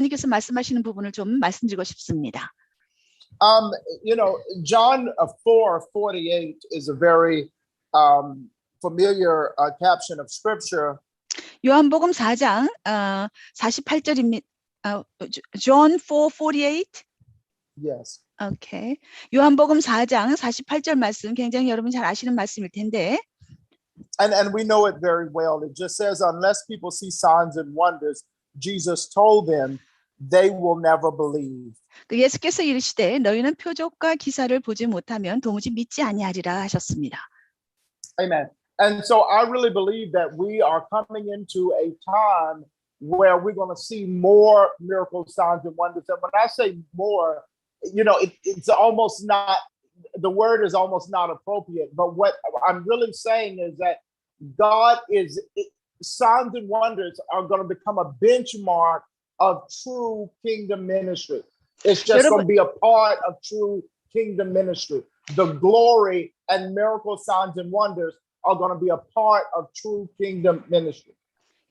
하나님께서 말씀하시는 부분을 좀 말씀드리고 싶습니다. You know, John 4:48 is a very familiar caption of scripture. 요한복음 4장 48절입니다. John 4:48. Yes. 오케이. 요한복음 4장 48절 말씀 굉장히 여러분 잘 아시는 말씀일 텐데. And we know it very well. It just says, unless people see signs and wonders, Jesus told them they will never believe. 예수께서 이르시되 너희는 표적과 기사를 보지 못하면 도무지 믿지 아니하리라 하셨습니다. Amen. And so I really believe that we are coming into a time where we're going to see more miracles, signs, and wonders. And when I say more, you know, it's almost not, the word is almost not appropriate. But what I'm really saying is that signs and wonders are going to become a benchmark of true kingdom ministry. It's just going to be a part of true kingdom ministry. The glory and miracle signs and wonders are going to be a part of true kingdom ministry.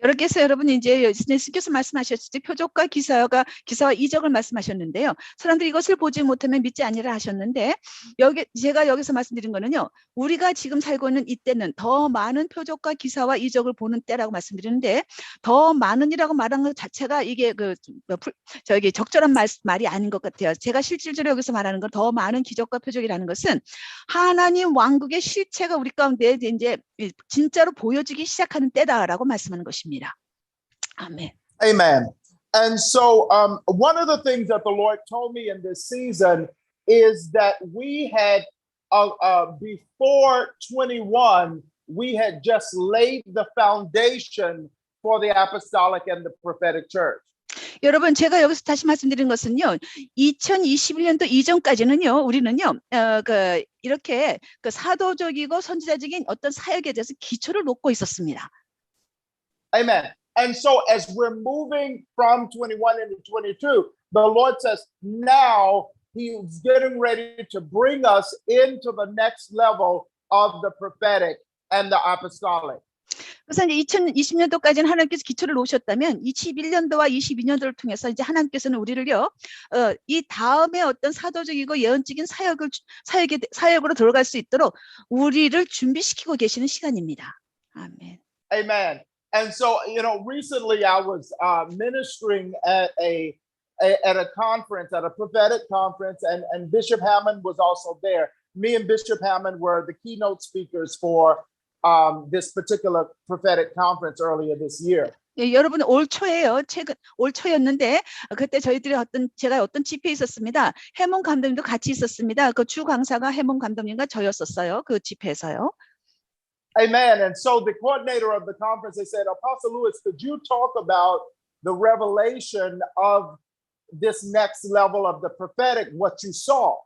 여러분께서 여러분 이제 예수께서 말씀하셨을 때 표적과 기사와 이적을 말씀하셨는데요. 사람들이 이것을 보지 못하면 믿지 아니라 하셨는데 제가 여기서 말씀드린 거는요. 우리가 지금 살고 있는 이때는 더 많은 표적과 기사와 이적을 보는 때라고 말씀드리는데 더 많은이라고 말한 것 자체가 이게 적절한 말이 아닌 것 같아요. 제가 실질적으로 여기서 말하는 건 더 많은 기적과 표적이라는 것은 하나님 왕국의 실체가 우리 가운데 이제 진짜로 보여지기 시작하는 때다라고 말씀하는 것입니다. Amen. Amen. And so one of the things that the Lord told me in this season is that we had, before 21, we had just laid the foundation for the apostolic and the prophetic church. 여러분 제가 여기서 다시 말씀드린 것은요. 2021년도 이전까지는요. 우리는요. 이렇게 사도적이고 선지자적인 어떤 사역에 대해서 기초를 놓고 있었습니다. Amen. And so as we're moving from 21 into 22, the Lord says now he's getting ready to bring us into the next level of the prophetic and the apostolic. 그래서 이제 2020년도까지는 하나님께서 기초를 놓으셨다면 21년도와 22년도를 통해서 이제 하나님께서는 우리를요, 이 다음에 어떤 사도적이고 예언적인 사역으로 들어갈 수 있도록 우리를 준비시키고 계시는 시간입니다. 아멘. Amen. And so, you know, recently I was ministering at a conference, at a prophetic conference, and Bishop Hammond was also there. Me and Bishop Hammond were the keynote speakers for this particular prophetic conference earlier this year. 예, 여러분 올 초였는데 그때 제가 어떤 집회에 있었습니다. 해몬 감독님도 같이 있었습니다. 그 주 강사가 해몬 감독님과 저였었어요. 그 집회에서요. Amen. And so the coordinator of the conference, they said, Apostle Lewis, could you talk about the revelation of this next level of the prophetic, what you saw?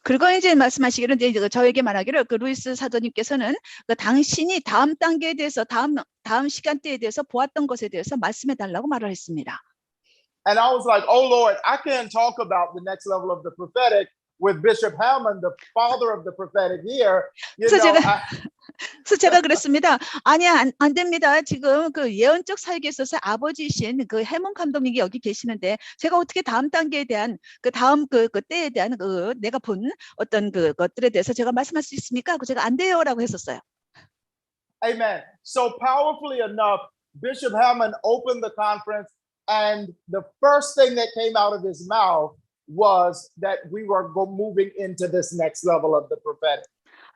그리고 이제 말씀하시기를 이제 저에게 말하기를 그 루이스 사도님께서는 당신이 다음 단계에 대해서 다음 시간대에 대해서 보았던 것에 대해서 말씀해 달라고 말을 했습니다. And I was like, oh Lord, I can't talk about the next level of the prophetic with Bishop Hammond, the father of the prophetic here. 그래서 제가 그랬습니다. 아니야, 안 됩니다. 지금 그 예언적 사역에 있어서 아버지이신 그 해몬 감독님이 여기 계시는데 제가 어떻게 다음 단계에 대한 다음 때에 대한 내가 본 어떤 것들에 대해서 제가 말씀할 수 있습니까? 하고 제가 안 돼요라고 했었어요. Amen. So powerfully enough, Bishop Hammond opened the conference, and the first thing that came out of his mouth was that we were moving into this next level of the prophetic.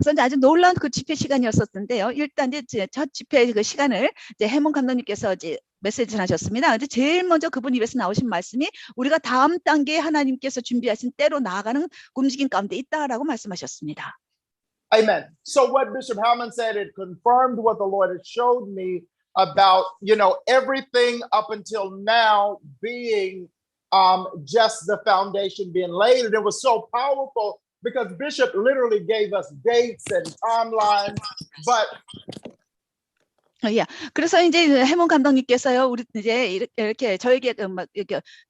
그래서 아주 놀라운 그 집회 시간이었었는데요. 일단 이제 첫 집회 그 시간을 이제 해몬 감독님께서 이제 메시지 전하셨습니다. 근데 제일 먼저 그분 입에서 나오신 말씀이 우리가 다음 단계에 하나님께서 준비하신 때로 나아가는 움직임 가운데 있다라고 말씀하셨습니다. Amen. So what Bishop Hammond said, it confirmed what the Lord had showed me about, you know, everything up until now being just the foundation being laid. And it was so powerful because Bishop literally gave us dates and timelines, but 그래서 이제 해몬 감독님께서요, 우리 이제 이렇게 저에게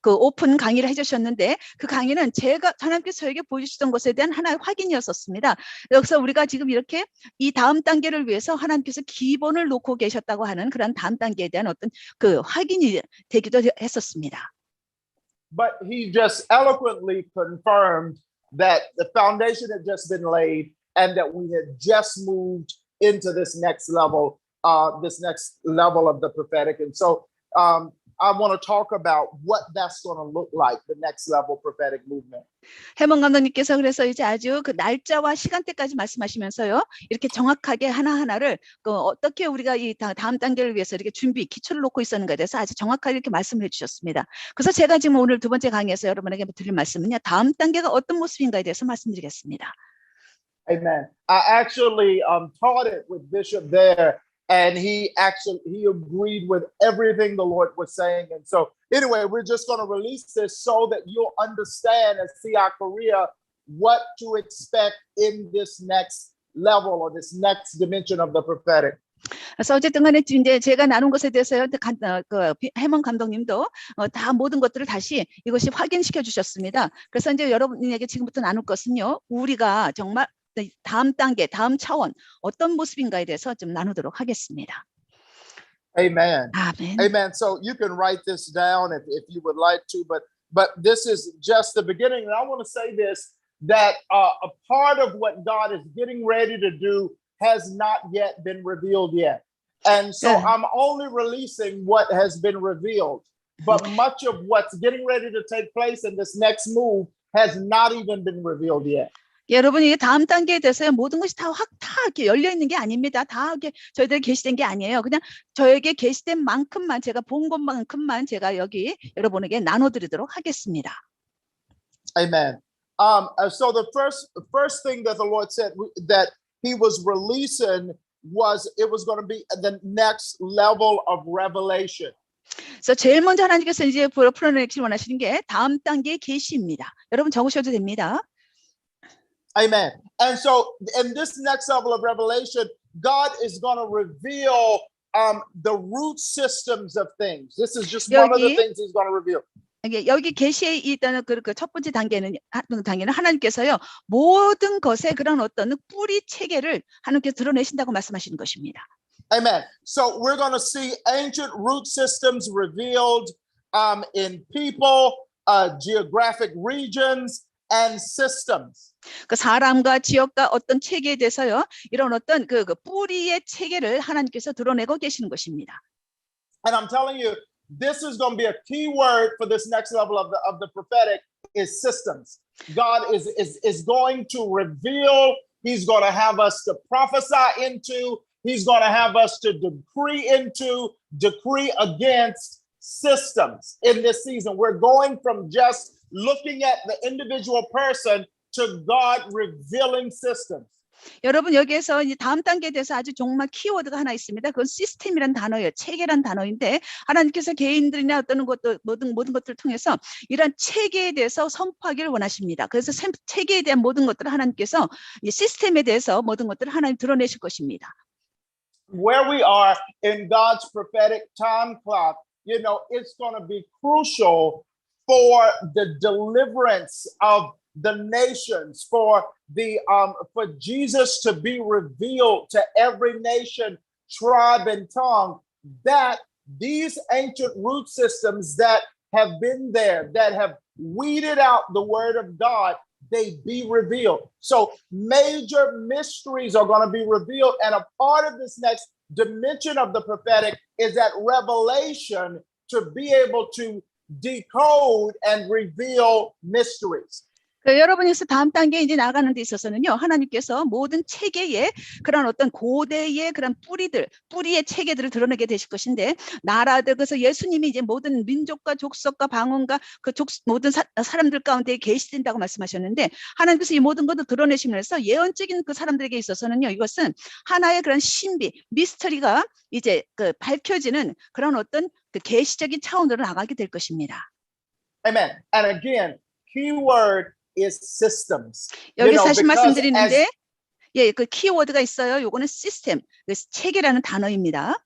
그 오픈 강의를 해주셨는데 그 강의는 하나님께서 저에게 보여주시던 것에 대한 하나의 확인이었었습니다. 여기서 우리가 지금 이렇게 이 다음 단계를 위해서 하나님께서 기본을 놓고 계셨다고 하는 그런 다음 단계에 대한 어떤 그 확인이 되기도 했었습니다. but he just eloquently confirmed that the foundation had just been laid and that we had just moved into this next level of the prophetic. And so I want to talk about what that's going to look like, the next level prophetic movement. 해먼 감독님께서 그래서 이제 아주 그 날짜와 시간대까지 말씀하시면서요, 이렇게 정확하게 하나하나를 어떻게 우리가 이 다음 단계를 위해서 이렇게 기초를 놓고 있었는가에 대해서 아주 정확하게 이렇게 말씀을 해주셨습니다. 그래서 제가 지금 오늘 두 번째 강의에서 여러분에게 드릴 말씀은요, 다음 단계가 어떤 모습인가에 대해서 말씀드리겠습니다. Amen. I actually taught it with Bishop there, and he agreed with everything the Lord was saying. And so anyway, we're just going to release this so that you'll understand and see our Korea what to expect in this next level or this next dimension of the prophetic. 그래서 어쨌든 간에 이제 제가 나눈 것에 대해서요, 해먼 감독님도 다 모든 것들을 다시 이것이 확인시켜 주셨습니다. 그래서 이제 여러분에게 지금부터 나눌 것은요, 우리가 정말 다음 단계, 다음 차원 어떤 모습인가에 대해서 좀 나누도록 하겠습니다. Amen. 아멘. Amen. So you can write this down if you would like to, but this is just the beginning. And I want to say this, that a part of what God is getting ready to do has not yet been revealed yet. And so I'm only releasing what has been revealed, but much of what's getting ready to take place in this next move has not even been revealed yet. 여러분이 다음 단계에 대해서 모든 것이 다 이렇게 열려 있는 게 아닙니다. 다 이렇게 저희들 계시된 게 아니에요. 그냥 저에게 계시된 만큼만, 제가 본 것만큼만 제가 여기 여러분에게 나눠드리도록 하겠습니다. Amen. So the first thing that the Lord said that He was releasing was it was going to be the next level of revelation. 그래서 제일 먼저 하나님께서 이제 풀어내기 원하시는 게 다음 단계의 계시입니다. 여러분 적으셔도 됩니다. Amen. And so in this next level of revelation, God is going to reveal the root systems of things. This is just one of the things He's going to reveal. 여기 계시에 있다는 그 첫 번째 단계는 하나님께서요, 모든 것의 그런 어떤 뿌리 체계를 하나님께서 드러내신다고 말씀하시는 것입니다. Amen. So we're going to see ancient root systems revealed in people, geographic regions, and systems. 그 사람과 지역과 어떤 체계에 대해서요, 이런 어떤 그 뿌리의 체계를 하나님께서 드러내고 계시는 것입니다. And I'm telling you, this is going to be a key word for this next level of the prophetic is systems. God is going to reveal. He's going to have us to prophesy into. He's going to have us to decree against systems in this season. We're going from just looking at the individual person to God revealing systems. 여러분 여기에서 이제 다음 단계에 대해서 아주 정말 키워드가 하나 있습니다. 그건 시스템이란 단어예요. 체계란 단어인데 하나님께서 개인들이나 어떤 것도 모든 것들을 통해서 이런 체계에 대해서 선포하기를 원하십니다. 그래서 체계에 대한 모든 것들을 하나님께서 이 시스템에 대해서 모든 것들을 하나님 드러내실 것입니다. Where we are in God's prophetic time clock, you know, it's going to be crucial for the deliverance of the nations, for Jesus to be revealed to every nation, tribe, and tongue, that these ancient root systems that have been there, that have weeded out the word of God, they be revealed. So major mysteries are going to be revealed, and a part of this next dimension of the prophetic is that revelation to be able to decode and reveal mysteries. 여러분께서 다음 단계에 이제 나가는 데 있어서는요, 하나님께서 모든 체계의 그런 어떤 고대의 그런 뿌리의 체계들을 드러내게 되실 것인데, 나라들, 그래서 예수님이 이제 모든 민족과 족속과 방언과 그 모든 사람들 가운데 계시된다고 말씀하셨는데, 하나님께서 이 모든 것을 드러내시면서 예언적인 그 사람들에게 있어서는요, 이것은 하나의 그런 신비, 미스터리가 이제 그 밝혀지는 그런 어떤 그 계시적인 차원으로 나가게 될 것입니다. Amen. And again, keyword is systems. 여기 다시 말씀드리는데, 예, 그 키워드가 있어요. 요거는 시스템, 체계라는 단어입니다.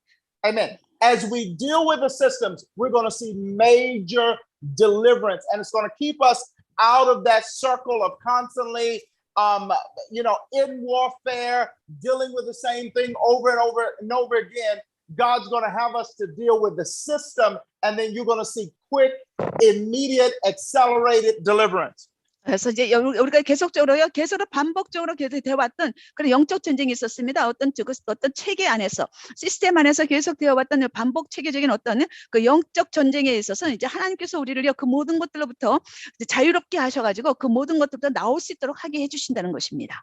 Amen. As we deal with the systems, we're going to see major deliverance, and it's going to keep us out of that circle of constantly, in warfare, dealing with the same thing over and over and over again. God's going to have us to deal with the system, and then you're going to see quick, immediate, accelerated deliverance. 그래서 이제 우리가 계속적으로 반복적으로 되어왔던 그런 영적 전쟁이 있었습니다. 어떤 체계 안에서 시스템 안에서 계속 되어왔던 반복 체계적인 어떤 그 영적 전쟁에 있어서 이제 하나님께서 우리를요 그 모든 것들로부터 이제 자유롭게 하셔가지고 그 모든 것들부터 나올 수 있도록 하게 해주신다는 것입니다.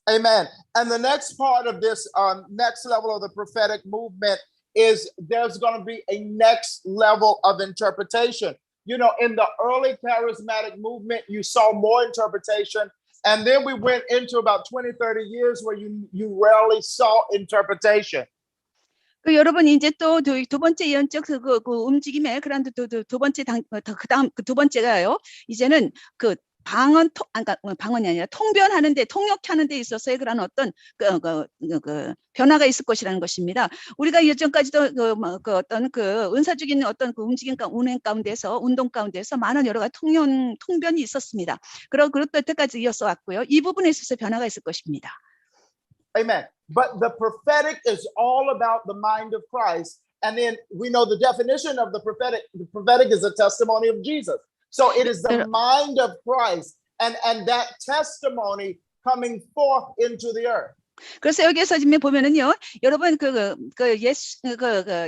Amen. And the next part of this next level of the prophetic movement is there's going to be a next level of interpretation. You know, in the early charismatic movement, you saw more interpretation. And then we went into about 20, 30 years where you rarely saw interpretation. 그 여러분 이제 또 두 번째 예언적 그 움직임에 그런 두 번째 그다음 그 두 번째가요. 이제는 그 방언이 아니라 통변하는데 통역하는 데 있어서의 그런 어떤 그 변화가 있을 것이라는 것입니다. 우리가 예전까지도 그 어떤 그 은사적인 어떤 그 움직임 운행 가운데서 운동 가운데서 많은 여러 가지 통변이 있었습니다. 그것도 여태까지 이어서 왔고요. 이 부분에 있어서 변화가 있을 것입니다. Amen. But the prophetic is all about the mind of Christ. And then we know the definition of the prophetic. The prophetic is a testimony of Jesus. So it is the mind of Christ and that testimony coming forth into the earth. 그래서 여기에서 지금 보면은요, 여러분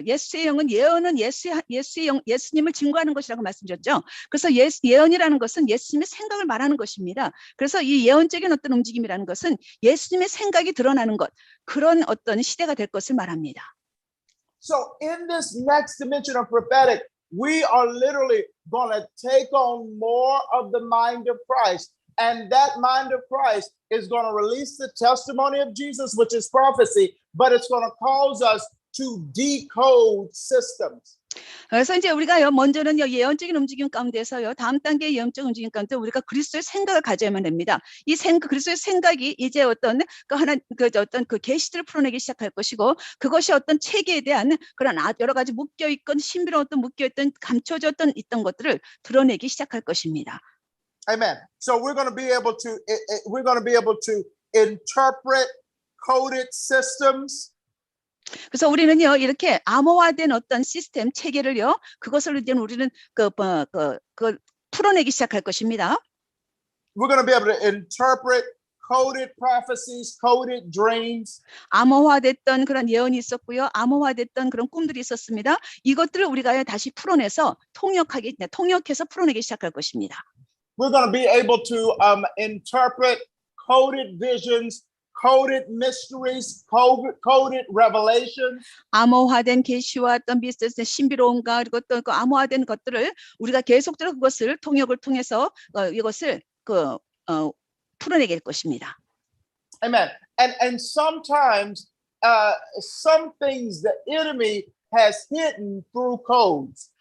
예수의 영은 예언은 예수님을 증거하는 것이라고 말씀드렸죠. 그래서 예언이라는 것은 예수님의 생각을 말하는 것입니다. 그래서 이 예언적인 어떤 움직임이라는 것은 예수님의 생각이 드러나는 것, 그런 어떤 시대가 될 것을 말합니다. So in this next dimension of prophetic, we are literally going to take on more of the mind of Christ. And that mind of Christ is going to release the testimony of Jesus, which is prophecy, but it's going to cause us to decode systems. 그래서 이제 우리가요, 먼저는요, 예언적인 움직임 가운데서요, 다음 단계의 예언적 움직임 가운데 우리가 그리스도의 생각을 가져야만 됩니다. 그리스도의 생각이 이제 어떤 어떤 그 계시들을 풀어내기 시작할 것이고, 그것이 어떤 체계에 대한 그런 여러 가지 묶여있건 신비로운 어떤 묶여있던 감춰졌던 있던 것들을 드러내기 시작할 것입니다. Amen. So we're going to be able to interpret coded systems. 그래서 우리는요 이렇게 암호화된 어떤 시스템 체계를요 그것을 이제 우리는 그 풀어내기 시작할 것입니다. We're going to be able to interpret coded prophecies, coded dreams. 암호화됐던 그런 예언이 있었고요, 암호화됐던 그런 꿈들이 있었습니다. 이것들을 우리가 다시 풀어내서 통역해서 풀어내기 시작할 것입니다. We're going to be able to interpret coded visions, coded mysteries, coded revelations. 암호화된 계시와 어떤 비슷한 신비로움과 그리고 또 그 암호화된 것들을 우리가 계속적으로 그것을 통역을 통해서 이것을 풀어내게 될 것입니다. Amen. And sometimes some things the enemy has hidden through codes.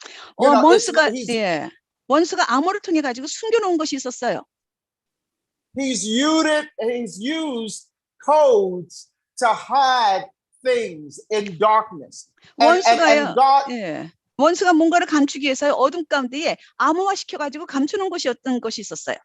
원수가 암호를 통해 가지고 숨겨놓은 것이 있었어요. He's used codes to hide things in darkness. 원수가 뭔가를 감추기 위해서 어둠 가운데에 암호화시켜 가지고 감추는 것이 어떤 것이 있었어요.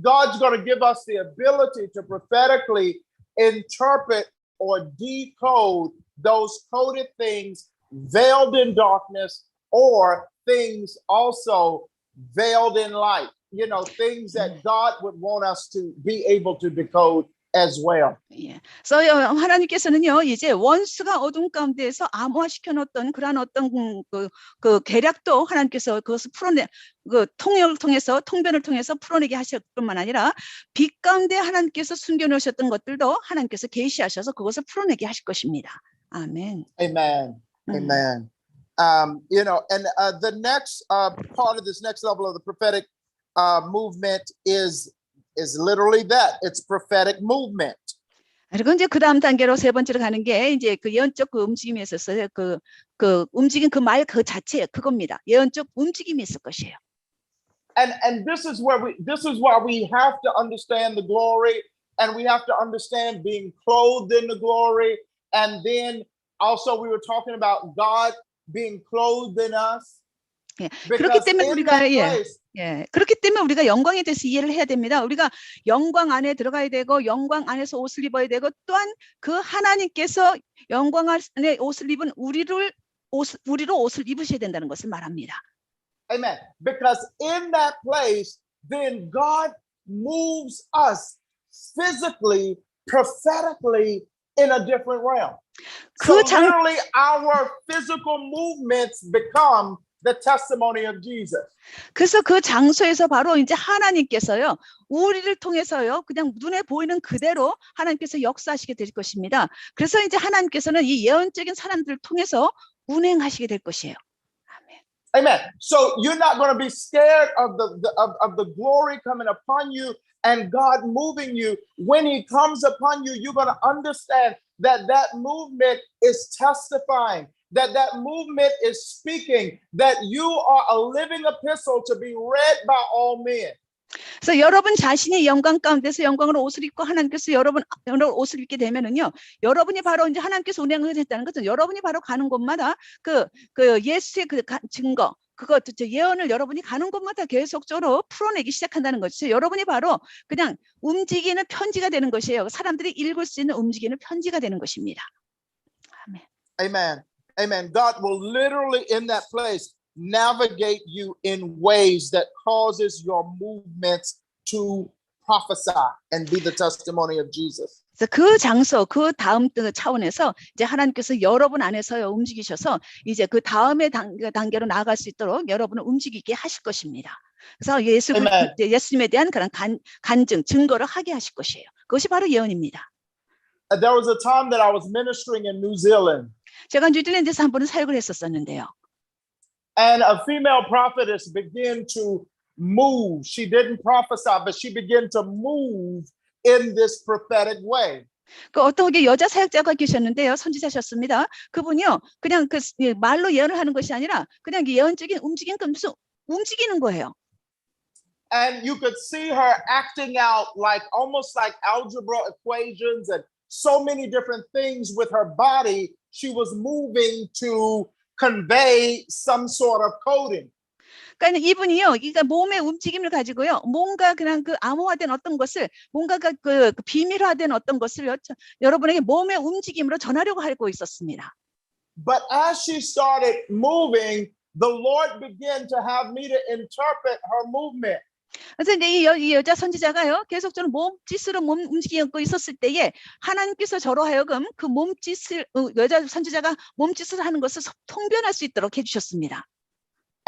God's going to give us the ability to prophetically interpret or decode those coded things veiled in darkness or things also veiled in light. You know, things that God would want us to be able to decode as well. 예. 그래서 하나님께서는요, 이제 원수가 어둠 가운데에서 암호화시켜 놓았던 그러한 어떤 그 계략도 하나님께서 그것을 통역을 통해서 통변을 통해서 풀어내게 하실 뿐만 아니라 빛 가운데 하나님께서 숨겨 놓으셨던 것들도 하나님께서 계시하셔서 그것을 풀어내게 하실 것입니다. 아멘. Amen. Amen. You know, and the next part of this next level of the prophetic movement is literally that. It's prophetic movement. 그리고 이제 그 다음 단계로 세 번째로 가는 게 이제 그 예언적 그 움직임에 있어서 그 움직임 그 말 그 자체 그겁니다. 예언적 움직임이 있을 것이에요. And this is why we have to understand the glory, and we have to understand being clothed in the glory, and then also we were talking about God being clothed in us. 예. 그렇기 때문에 우리가 예, 그렇기 때문에 우리가 영광에 대해서 이해를 해야 됩니다. 우리가 영광 안에 들어가야 되고 영광 안에서 옷을 입어야 되고 또한 그 하나님께서 영광 안에 옷을 입은 우리로 옷을 입으셔야 된다는 것을 말합니다. Amen. Because in that place, then God moves us physically, prophetically in a different realm. So 그 장, literally our physical movements become the testimony of Jesus. 그래서 그 장소에서 바로 이제 하나님께서요, 우리를 통해서요, 그냥 눈에 보이는 그대로 하나님께서 역사하시게 될 것입니다. 그래서 이제 하나님께서는 이 예언적인 사람들을 통해서 운행하시게 될 것이에요. 아멘. Amen. So you're not going to be scared of the glory coming upon you and God moving you. When he comes upon you, you're going to understand that that movement is testifying, that that movement is speaking, that you are a living epistle to be read by all men. 그래서 여러분 자신이 영광 가운데서 영광으로 옷을 입고 하나님께서 여러분 옷을 입게 되면은요, 여러분이 바로 이제 하나님께서 운행을 했다는 것은 여러분이 바로 가는 곳마다 그 예수의 그 증거, 그거 예언을 여러분이 가는 곳마다 계속적으로 풀어내기 시작한다는 거죠. 여러분이 바로 그냥 움직이는 편지가 되는 것이에요. 사람들이 읽을 수 있는 움직이는 편지가 되는 것입니다. 아멘. Amen. Amen. God will literally in that place navigate you in ways that causes your movements to prophesy and be the testimony of Jesus. 그래서 그 장소, 그 다음 차원에서 이제 하나님께서 여러분 안에서 움직이셔서 이제 그 다음의 단계로 나아갈 수 있도록 여러분을 움직이게 하실 것입니다. 그래서 예수님에 대한 그런 간증, 증거를 하게 하실 것이에요. 그것이 바로 예언입니다. There was a time that I was ministering in New Zealand. 제가 뉴질랜드에서 한 번은 사역을 했었었는데요. And a female prophetess began to move. She didn't prophesy, but she began to move in this prophetic way. 그 어떤 여자 사역자가 계셨는데요, 선지자셨습니다. 그분이요, 그냥 그 말로 예언을 하는 것이 아니라 그냥 예언적인 움직임 가운데서 움직이는 거예요. And you could see her acting out like almost like algebra equations and so many different things with her body. She was moving to convey some sort of coding. 그러니까 이분이요, 그러니까 몸의 움직임을 가지고요, 뭔가 그냥 그 암호화된 어떤 것을, 뭔가가 그 비밀화된 어떤 것을 여러분에게 몸의 움직임으로 전하려고 하고 있었습니다. But as she started moving, the Lord began to have me to interpret her movement. 그래서 이제 이 여자 선지자가요, 계속적으로 몸짓으로 몸 움직이고 있었을 때에 하나님께서 저로 하여금 그 몸짓을 여자 선지자가 몸짓을 하는 것을 통변할 수 있도록 해주셨습니다.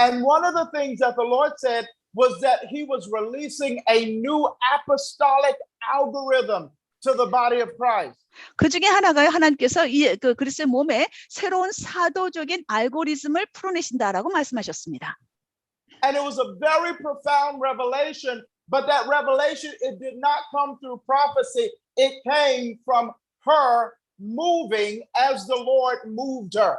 And one of the things that the Lord said was that he was releasing a new apostolic algorithm to the body of Christ. 그 중에 하나가요, 하나님께서 그 그리스도의 몸에 새로운 사도적인 알고리즘을 풀어내신다라고 말씀하셨습니다. And it was a very profound revelation, but that revelation, it did not come through prophecy. It came from her moving as the Lord moved her.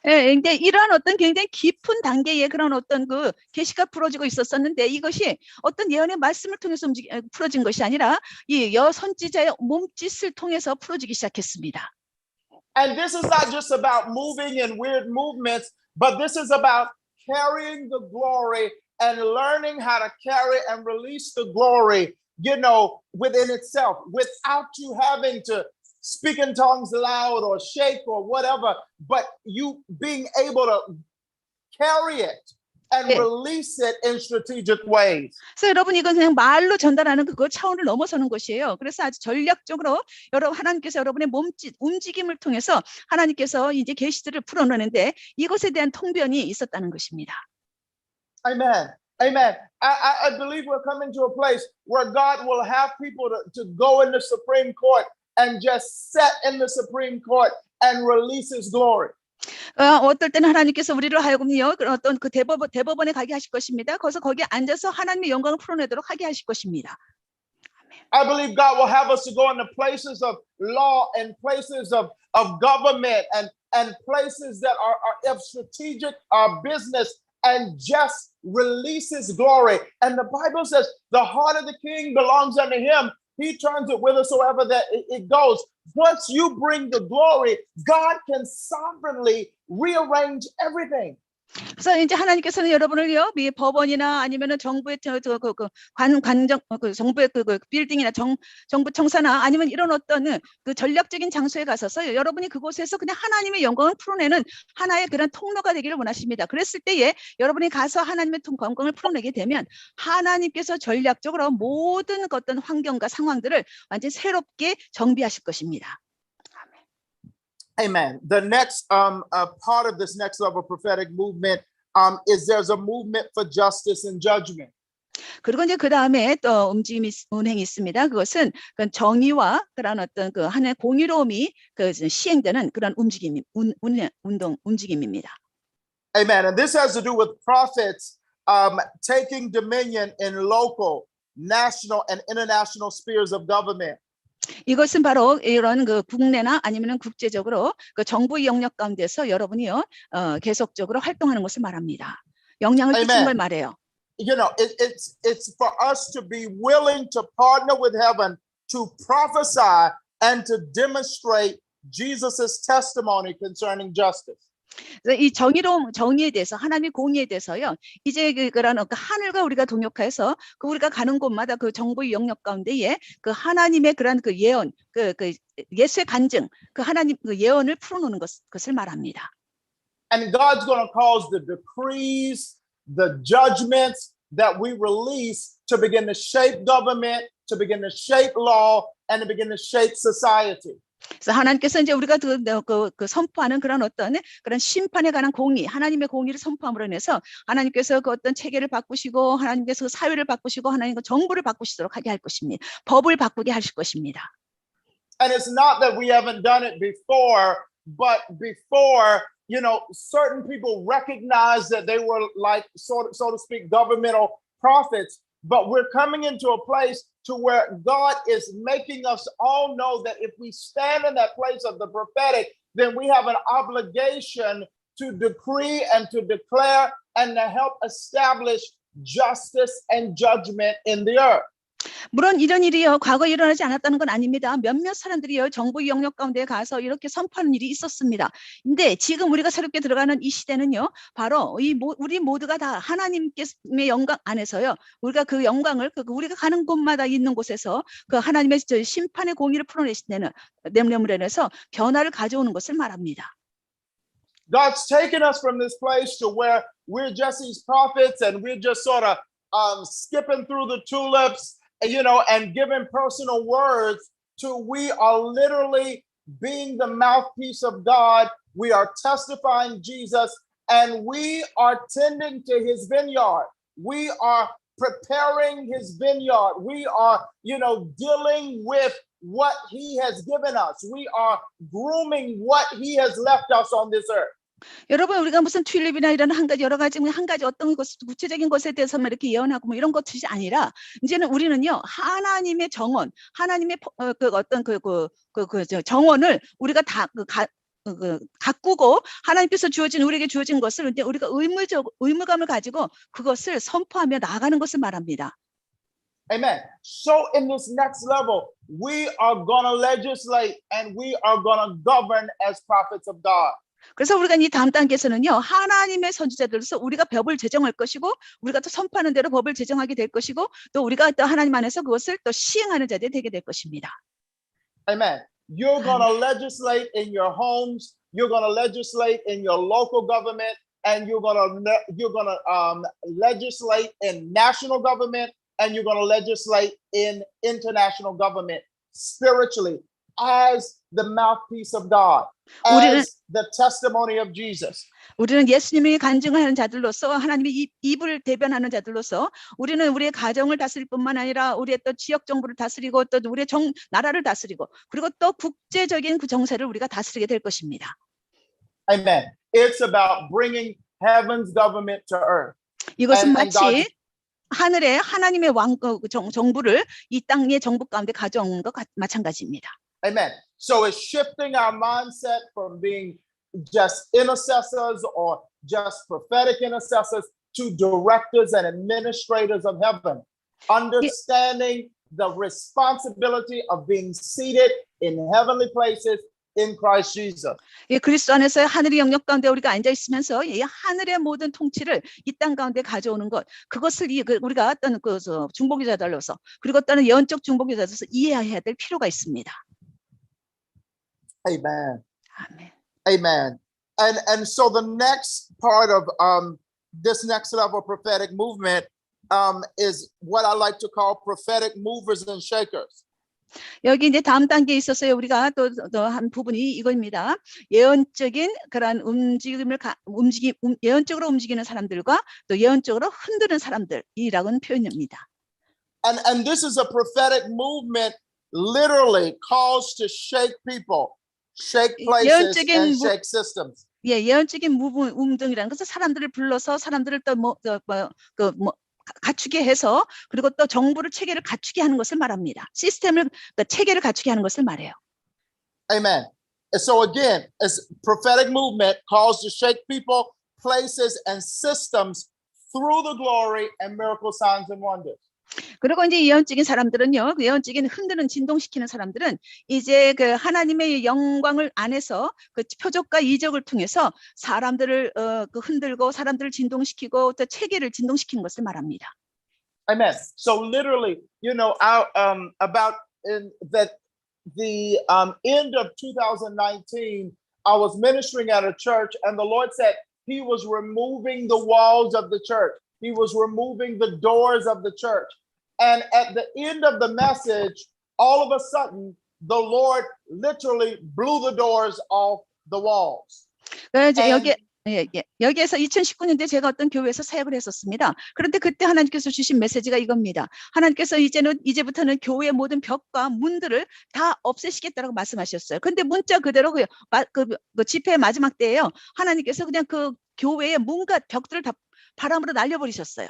예, 근데 이러한 어떤 굉장히 깊은 단계의 그런 어떤 그 계시가 풀어지고 있었었는데 이것이 어떤 예언의 말씀을 통해서 풀어진 것이 아니라 이 선지자의 몸짓을 통해서 풀어지기 시작했습니다. And this is not just about moving in weird movements, but this is about carrying the glory and learning how to carry and release the glory, you know, within itself, without you having to speak in tongues loud or shake or whatever, but you being able to carry it and release it in strategic ways. 그래서 여러분 이건 그냥 말로 전달하는 그거 차원을 넘어서는 것이에요. 그래서 아주 전략적으로 하나님께서 여러분의 몸짓, 움직임을 통해서 하나님께서 이제 계시들을 풀어내는데 이것에 대한 통변이 있었다는 것입니다. Amen. Amen. I believe we're coming to a place where God will have people to go in the Supreme Court and just sit in the Supreme Court and release his glory. 어떨 때는 하나님께서 우리를 하여금요, 어떤 그 대법원에 가게 하실 것입니다. 거기에 앉아서 하나님의 영광을 풀어내도록 하게 하실 것입니다. I believe God will have us to go into places of law and places of government and places that are of strategic business and just release his glory. And the Bible says the heart of the king belongs unto him. He turns it whithersoever that it goes. Once you bring the glory, God can sovereignly rearrange everything. 그래서 이제 하나님께서는 여러분을요, 이 법원이나 아니면은 정부의 정부의 빌딩이나 정부 청사나 아니면 이런 어떤 그 전략적인 장소에 가서서 여러분이 그곳에서 그냥 하나님의 영광을 풀어내는 하나의 그런 통로가 되기를 원하십니다. 그랬을 때에 여러분이 가서 하나님의 영광을 풀어내게 되면 하나님께서 전략적으로 모든 어떤 환경과 상황들을 완전히 새롭게 정비하실 것입니다. Amen. The next part of this next level prophetic movement is there's a movement for justice and judgment. 그리고 이제 그 다음에 또 운행이 있습니다. 그것은 그 정의와 그런 어떤 그 하나의 공의로움이 그 시행되는 그런 움직임입니다. Amen. And this has to do with prophets taking dominion in local, national, and international spheres of government. 이것은 바로 이런 그 국내나 아니면은 국제적으로 그 정부 영역 가운데서 여러분이요 계속적으로 활동하는 것을 말합니다. 영향을 끼치는 걸 말해요. You know, it's for us to be willing to partner with heaven to prophesy and to demonstrate Jesus's testimony concerning justice. 이 정의에 대해서 하나님의 공의에 대해서요. 이제 그런 하늘과 우리가 동역해서 그 우리가 가는 곳마다 그 정부의 영역 가운데에 그 하나님의 그런 그 예언, 그 예수의 간증, 그 하나님 그 예언을 풀어놓는 것을 말합니다. And God's going to cause the decrees, the judgments that we release to begin to shape government, to begin to shape law, and to begin to shape society. 그래서 하나님께서 이제 우리가 그 선포하는 그런 어떤 그런 심판에 관한 공의, 하나님의 공의를 선포함으로 인해서 하나님께서 그 어떤 체계를 바꾸시고 하나님께서 사회를 바꾸시고 하나님과 정부를 바꾸시도록 하게 할 것입니다. 법을 바꾸게 하실 것입니다. And it's not that we haven't done it before, but before, you know, certain people recognized that they were like, so to speak, governmental prophets. But we're coming into a place to where God is making us all know that if we stand in that place of the prophetic, then we have an obligation to decree and to declare and to help establish justice and judgment in the earth. 물론 이런 일이요 과거에 일어나지 않았다는 건 아닙니다. 몇몇 사람들이요 정부 영역 가운데 가서 이렇게 선포하는 일이 있었습니다. 근데 지금 우리가 새롭게 들어가는 이 시대는요 바로 우리 모두가 다 하나님께의 영광 안에서요 우리가 그 영광을 우리가 가는 곳마다 있는 곳에서 그 하나님의 심판의 공의를 풀어내시는 내물에 인해서 변화를 가져오는 것을 말합니다. God's taken us from this place to where we're just these prophets and we're just sort of skipping through the tulips, you know, and giving personal words to we are literally being the mouthpiece of God. We are testifying Jesus and we are tending to his vineyard. We are preparing his vineyard. We are, you know, dealing with what he has given us. We are grooming what he has left us on this earth. 여러분 우리가 무슨 튤립이나 이런 한 가지 어떤 것 구체적인 것에 대해서만 이렇게 예언하고 뭐 이런 것이 아니라 이제는 우리는요 하나님의 정원, 하나님의 정원을 우리가 다 가꾸고 하나님께서 우리에게 주어진 것을 이제 우리가 의무감을 가지고 그것을 선포하며 나아가는 것을 말합니다. Amen. So in this next level, we are going to legislate and we are going to govern as prophets of God. 그래서 우리가 이 다음 단계에서는요 하나님의 선지자들로서 우리가 법을 제정할 것이고 우리가 또 선포하는 대로 법을 제정하게 될 것이고 또 우리가 또 하나님 안에서 그것을 또 시행하는 자들이 되게 될 것입니다. Amen. You're going to legislate in your homes. You're going to legislate in your local government, and you're going to legislate in national government, and you're going to legislate in international government spiritually as the mouthpiece of God. As the testimony of Jesus. 우리는 예수님이 간증하는 자들로서 하나님의 입을 대변하는 자들로서 우리는 우리의 가정을 다스릴 뿐만 아니라 우리의 또 지역 정부를 다스리고 또 우리의 나라를 다스리고 그리고 또 국제적인 그 정세를 우리가 다스리게 될 것입니다. Amen. It's about bringing heaven's government to earth. 이것은 마치 하늘의 하나님의 정부를 이 땅의 정부 가운데 가져온 것 마찬가지입니다. Amen. So it's shifting our mindset from being just intercessors or just prophetic intercessors to directors and administrators of heaven, understanding the responsibility of being seated in heavenly places in Christ Jesus. 예, 그리스도 안에서의 하늘의 영역 가운데 우리가 앉아 있으면서 이 하늘의 모든 통치를 이 땅 가운데 가져오는 것, 그것을 우리가 어떤 중보기자들로서 그리고 또는 예언적 중보기자들로서 이해해야 될 필요가 있습니다. Amen. 아멘. Amen. And so the next part of this next level of prophetic movement is what I like to call prophetic movers and shakers. 여기 이제 다음 단계에 있어서요, 우리가 또 한 부분이 이겁니다. 예언적인 그러한 예언적으로 움직이는 사람들과 또 예언적으로 흔드는 사람들이라는 표현입니다. And this is a prophetic movement, literally calls to shake people, shake places, and shake systems. 예, 예언적인 운동이라는 것은 사람들을 불러서 사람들을 또 갖추게 해서 그리고 또 정부를 체계를 갖추게 하는 것을 말합니다. 시스템을 체계를 갖추게 하는 것을 말해요. Amen. And so again, as prophetic movement calls to shake people, places, and systems through the glory and miracle signs and wonders. 그리고 이제 예언적인 사람들은요, 예언적인 흔드는 진동시키는 사람들은 이제 그 하나님의 영광을 안에서 그 표적과 이적을 통해서 사람들을 흔들고 사람들을 진동시키고 또 체계를 진동시키는 것을 말합니다. Amen. So literally, about in that the end of 2019, I was ministering at a church, and the Lord said He was removing the walls of the church. He was removing the doors of the church. And at the end of the message, all of a sudden, the Lord literally blew the doors off the walls. 여기에서 2019년도에 제가 어떤 교회에서 사역을 했었습니다. 그런데 그때 하나님께서 주신 메시지가 이겁니다. 하나님께서 이제부터는 교회의 모든 벽과 문들을 다 없애시겠다라고 말씀하셨어요. 그런데 문자 그대로 그 집회의 마지막 때예요. 하나님께서 그냥 그 교회의 문과 벽들을 다 바람으로 날려버리셨어요.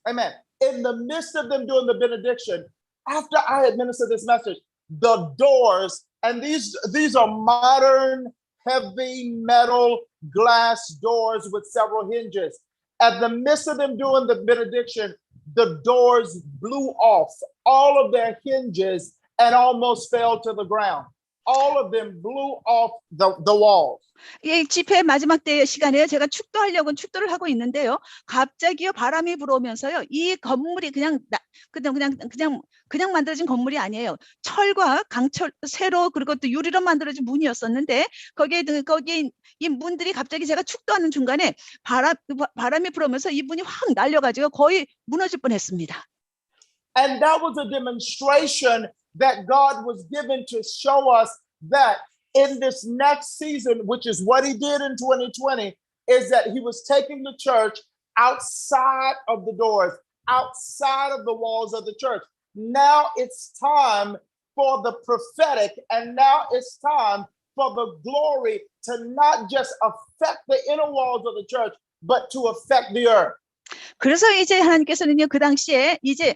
Amen. In the midst of them doing the benediction, after I had ministered this message, the doors, and these are modern heavy metal glass doors with several hinges. At the midst of them doing the benediction, the doors blew off all of their hinges and almost fell to the ground. All of them blew off the walls. 이 집회 마지막 때 시간에 제가 축도를 하고 있는데요. 갑자기요 바람이 불어오면서요. 이 건물이 그냥 만들어진 건물이 아니에요. 철과 강철, 쇠로 그리고 또 유리로 만들어진 문이었었는데 거기에 이 문들이 갑자기 제가 축도하는 중간에 바람이 불어오면서 이 문이 확 날려가지고 거의 무너질 뻔했습니다. And that was a demonstration that God was given to show us that in this next season, which is what He did in 2020, is that He was taking the church outside of the doors, outside of the walls of the church. Now it's time for the prophetic, and now it's time for the glory to not just affect the inner walls of the church, but to affect the earth. 그래서 이제 하나님께서는요, 그 당시에 이제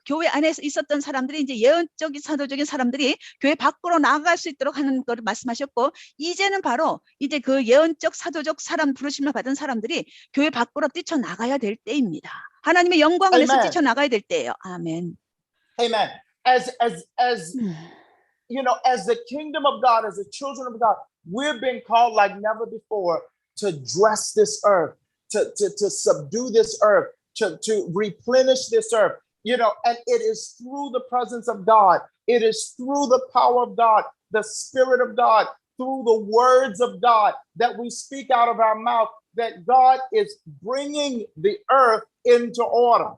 교회 안에 있었던 사람들이 이제 예언적인 사도적인 사람들이 교회 밖으로 나아갈 수 있도록 하는 것을 말씀하셨고, 이제는 바로 이제 그 예언적 사도적 부르심을 받은 사람들이 교회 밖으로 뛰쳐나가야 될 때입니다. 하나님의 영광 안에서 뛰쳐나가야 될 때예요. 아멘. Amen. As the kingdom of God, as the children of God, we're being called like never before to dress this earth, to subdue this earth, to replenish this earth, and it is through the presence of God. It is through the power of God, the Spirit of God, through the words of God that we speak out of our mouth, that God is bringing the earth into order.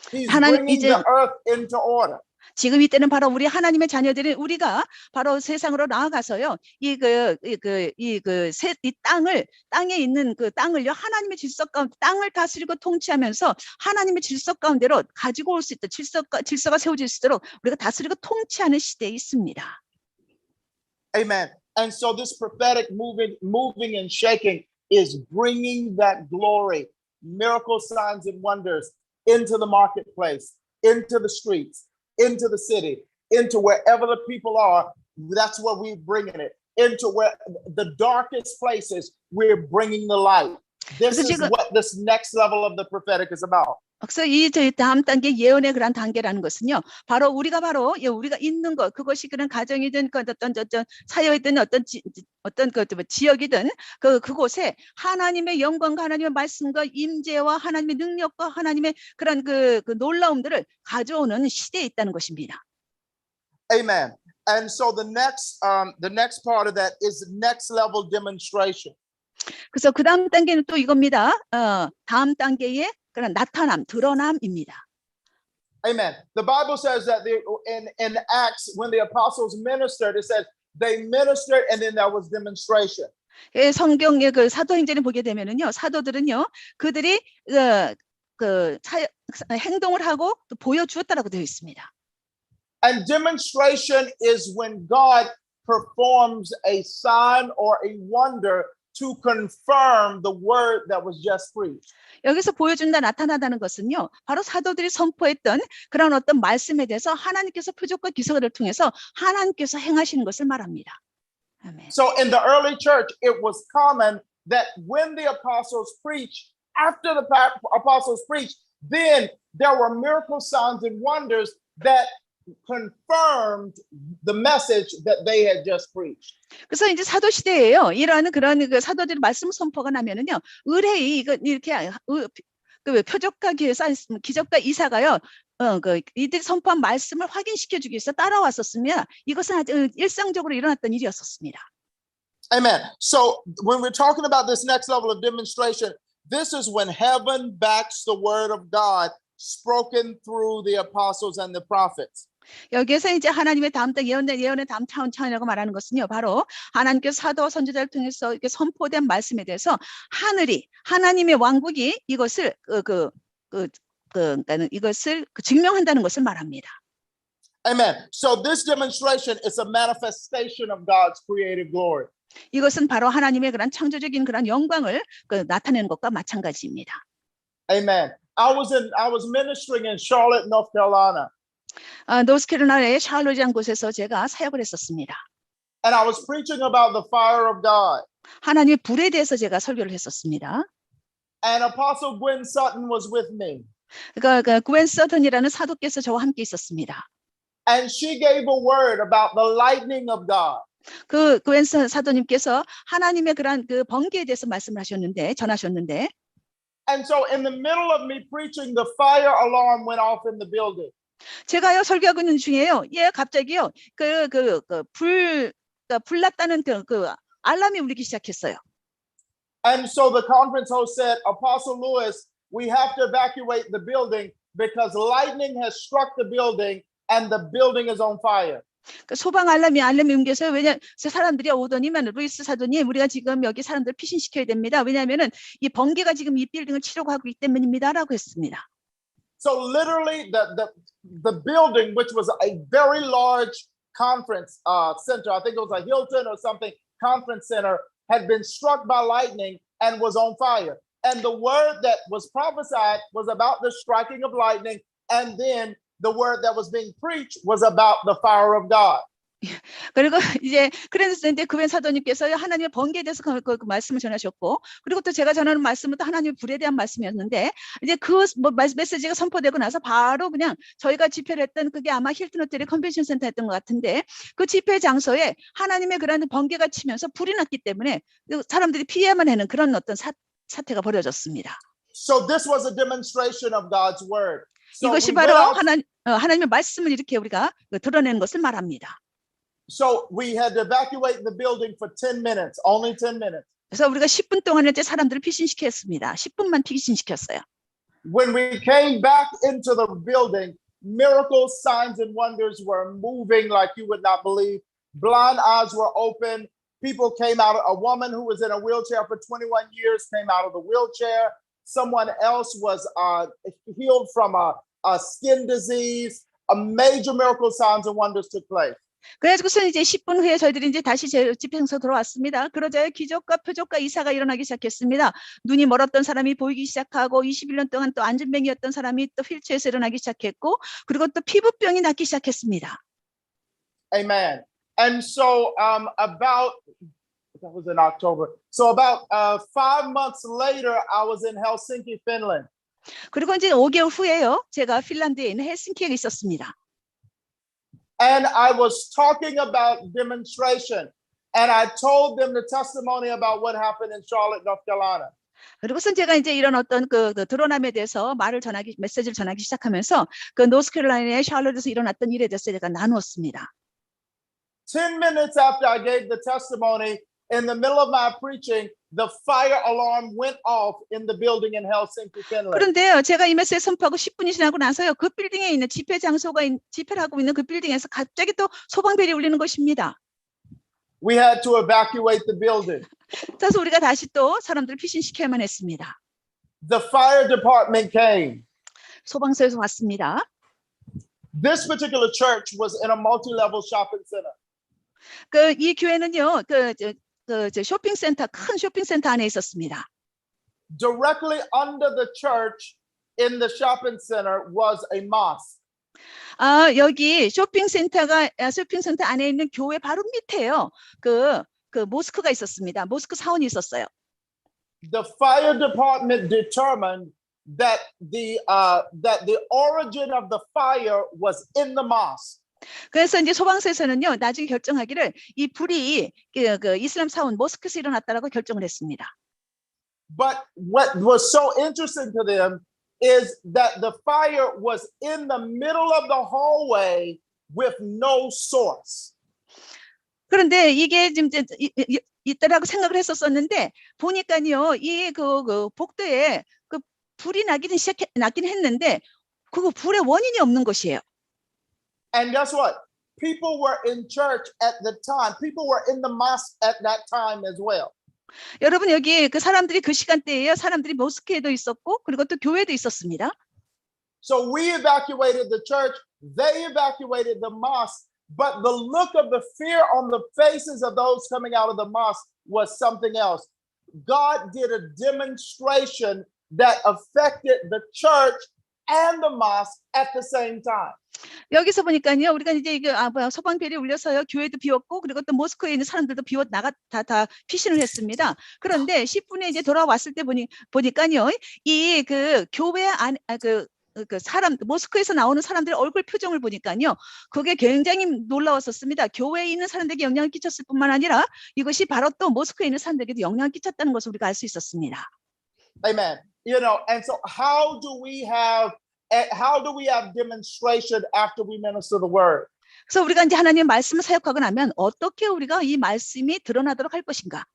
He's bringing the earth into order. 지금 이때는 바로 우리 하나님의 자녀들인 우리가 바로 세상으로 나아가서요. 이 땅에 있는 그 땅을요. 하나님의 질서 가운데 땅을 다스리고 통치하면서 하나님의 질서 가운데로 가지고 올 수 있도록 질서가 세워질 수 있도록 우리가 다스리고 통치하는 시대에 있습니다. Amen. And so this prophetic moving and shaking is bringing that glory, miracle signs and wonders into the marketplace, into the streets, into the city, into wherever the people are. That's where we're bringing it. Into where the darkest places, we're bringing the light. This 그래서 is 지금 what this next level of the prophetic is about. 그래서 이 저희 다음 단계 예언의 그런 단계라는 것은요, 바로 우리가 우리가 있는 것, 그것이 그런 가정이든 그 어떤 사회이든 어떤 그 지역이든 그곳에 하나님의 영광과 하나님의 말씀과 임재와 하나님의 능력과 하나님의 그런 그 놀라움들을 가져오는 시대에 있다는 것입니다. Amen. And so the next part of that is next level demonstration. 그래서 그 다음 단계는 또 이겁니다. 다음 단계의 그런 나타남, 드러남입니다. Amen. The Bible says that in Acts, when the apostles ministered, it says they ministered and then there was demonstration. 예, 성경의 그 사도행전에 보게 되면은요, 사도들은요, 그들이 행동을 하고 또 보여주었다라고 되어 있습니다. And demonstration is when God performs a sign or a wonder to confirm the word that was just preached. 여기서 보여준다, 나타나다는 것은요, 바로 사도들이 선포했던 그런 어떤 말씀에 대해서 하나님께서 표적과 기사를 통해서 하나님께서 행하시는 것을 말합니다. 아멘. So in the early church, it was common that when the apostles preached, after the apostles preached, then there were miracle signs and wonders that confirmed the message that they had just preached. 그래서 이제 사도 시대예요. 이러한 그런 그 사도들의 말씀 선포가 나면은요, 의뢰이 이렇게 그 표적과 기적과 이사가요, 이들이 선포한 말씀을 확인시켜주기 위해서 따라왔었으면 이것은 아주 일상적으로 일어났던 일이었었습니다. Amen. So when we're talking about this next level of demonstration, this is when heaven backs the word of God spoken through the apostles and the prophets. 여기에서 이제 하나님의 다음 때 예언의 다음 차원이라고 말하는 것은요, 바로 하나님께서 사도와 선지자를 통해서 이렇게 선포된 말씀에 대해서 하나님의 왕국이 이것을 이것을 증명한다는 것을 말합니다. Amen. So this demonstration is a manifestation of God's creative glory. 이것은 바로 하나님의 그런 창조적인 그런 영광을 나타내는 것과 마찬가지입니다. Amen. I was ministering in Charlotte, North Carolina. 노스캐롤라이나의 샬롯이라는 곳에서 제가 사역을 했었습니다. And I was preaching about the fire of God. 하나님의 불에 대해서 제가 설교를 했었습니다. And Apostle Gwen Sutton was with me. 그러니까 구엔 서턴이라는 사도께서 저와 함께 있었습니다. And she gave a word about the lightning of God. 그 구엔 사도님께서 하나님의 그런 그 번개에 대해서 말씀을 전하셨는데 And so in the middle of me preaching, the fire alarm went off in the building. 제가요 설교하고 있는 중에요, 갑자기요 불 났다는 그 알람이 울리기 시작했어요. And so the conference host said, Apostle Lewis, we have to evacuate the building because lightning has struck the building and the building is on fire. 소방 알람이 옮겨서요. 왜냐면 사람들이 오더니만 루이스 사도님, 우리가 지금 여기 사람들 피신시켜야 됩니다. 왜냐하면은 이 번개가 지금 이 빌딩을 치려고 하고 있기 때문입니다라고 했습니다. So literally the building, which was a very large conference center, I think it was a Hilton or something conference center, had been struck by lightning and was on fire. And the word that was prophesied was about the striking of lightning, and then the word that was being preached was about the fire of God. 그리고 이제 그래서 이제 구엔 사도님께서 하나님의 번개에 대해서 그 말씀을 전하셨고, 그리고 또 제가 전하는 말씀은 또 하나님의 불에 대한 말씀이었는데, 이제 그 메시지가 선포되고 나서 바로 그냥 저희가 집회를 했던 그게 아마 힐튼 호텔의 컨벤션 센터였던 것 같은데, 그 집회 장소에 하나님의 그런 번개가 치면서 불이 났기 때문에 사람들이 피해야만 하는 그런 어떤 사태가 벌어졌습니다. So this was a demonstration of God's word. So 이것이 we 바로 went out, 하나님의 말씀을 이렇게 우리가 드러내는 것을 말합니다. so we had to evacuate the building for 10 minutes, only 10 minutes. 그래서 우리가 10분 동안에 이제 사람들을 피신시켰습니다. 10분만 피신시켰어요. When we came back into the building, miracles, signs, and wonders were moving like you would not believe. Blind eyes were open. People came out. A woman who was in a wheelchair for 21 years came out of the wheelchair. Someone else was healed from a skin disease. A major miracle, signs, and wonders took place. 그래서 이제 10분 후에 저희들이 이제 다시 집행소 들어왔습니다. 그러자 기적과 표적과 이사가 일어나기 시작했습니다. 눈이 멀었던 사람이 보이기 시작하고 21년 동안 또 안전병이었던 사람이 또 휠체어에서 일어나기 시작했고, 그리고 또 피부병이 낫기 시작했습니다. Amen. And so about That was in October. So about 5 months later, I was in Helsinki, Finland. 그리고 이제 5개월 후에요. 제가 핀란드에 있는 헬싱키에 있었습니다. And I was talking about demonstration. And I told them the testimony about what happened in Charlotte, North Carolina. 그리고선 제가 이제 이런 어떤 그 드러남에 대해서 메시지를 전하기 시작하면서 그 노스캐롤라이나의 샬롯에서 일어났던 일에 대해서 제가 나누었습니다. 10 minutes after I gave the testimony, in the middle of my preaching, the fire alarm went off in the building in Helsinki, Finland. 그런데요, 제가 이 메시지 선포하고 10분이 지나고 나서요, 그 빌딩에 있는 집회를 하고 있는 그 빌딩에서 갑자기 또 소방벨이 울리는 것입니다. We had to evacuate the building. 그래서 우리가 다시 또 사람들을 피신시켜야만 했습니다. The fire department came. 소방서에서 왔습니다. This particular church was in a multi-level shopping center. 이 교회는요, 쇼핑센터, 큰 쇼핑센터 안에 있었습니다. Directly under the church in the shopping center was a mosque. 여기 쇼핑센터 안에 있는 교회 바로 밑에요. 그 모스크가 있었습니다. 모스크 사원이 있었어요. The fire department determined that the origin of the fire was in the mosque. 그래서 이제 소방서에서는요, 나중에 결정하기를 이 불이 그 이슬람 사원 모스크에서 일어났다라고 결정을 했습니다. But what was so interesting to them is that the fire was in the middle of the hallway with no source. 그런데 이게 지금 있다라고 생각을 했었었는데 보니까요, 이 그 복도에 그 불이 나긴 했는데 그 불의 원인이 없는 것이에요. And guess what? People were in church at the time. People were in the mosque at that time as well. 여러분, 여기 그 사람들이 그 시간대에 사람들이 모스크에도 있었고 그리고 또 교회도 있었습니다. So we evacuated the church. They evacuated the mosque. But the look of the fear on the faces of those coming out of the mosque was something else. God did a demonstration that affected the church and the mosque at the same time. 여기서 보니까요, 우리가 이제 이게 소방벨이 울려서요, 교회도 비웠고 그리고 또 모스크에 있는 사람들도 다 피신을 했습니다. 그런데 10분에 이제 돌아왔을 때 보니까요, 이 그 교회 안 그 사람 모스크에서 나오는 사람들의 얼굴 표정을 보니까요, 그게 굉장히 놀라웠었습니다. 교회에 있는 사람들에게 영향을 끼쳤을 뿐만 아니라 이것이 바로 또 모스크에 있는 사람들에게도 영향을 끼쳤다는 것을 우리가 알 수 있었습니다. Amen. You know, and so how do we have demonstration after we minister the word? 그래서 우리가 이제 하나님의 말씀을 사역하고 나면 어떻게 우리가 이 말씀이 드러나도록 할 것인가?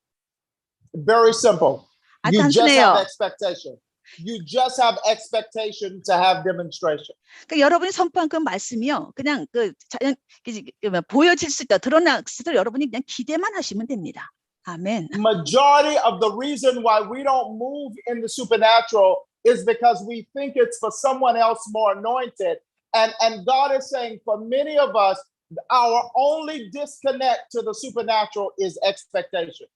Very simple. You just 단순해요. have expectation. You just have expectation to have demonstration. 그러니까 여러분이 선포한 그 말씀이요, 그냥 보여질 수 있다, 드러날 수 있도록 여러분이 그냥 기대만 하시면 됩니다. 아멘. Majority of the reason why we don't move in the supernatural is because we think it's for someone else more anointed. And God is saying for many of us, our only disconnect to the supernatural is expectation.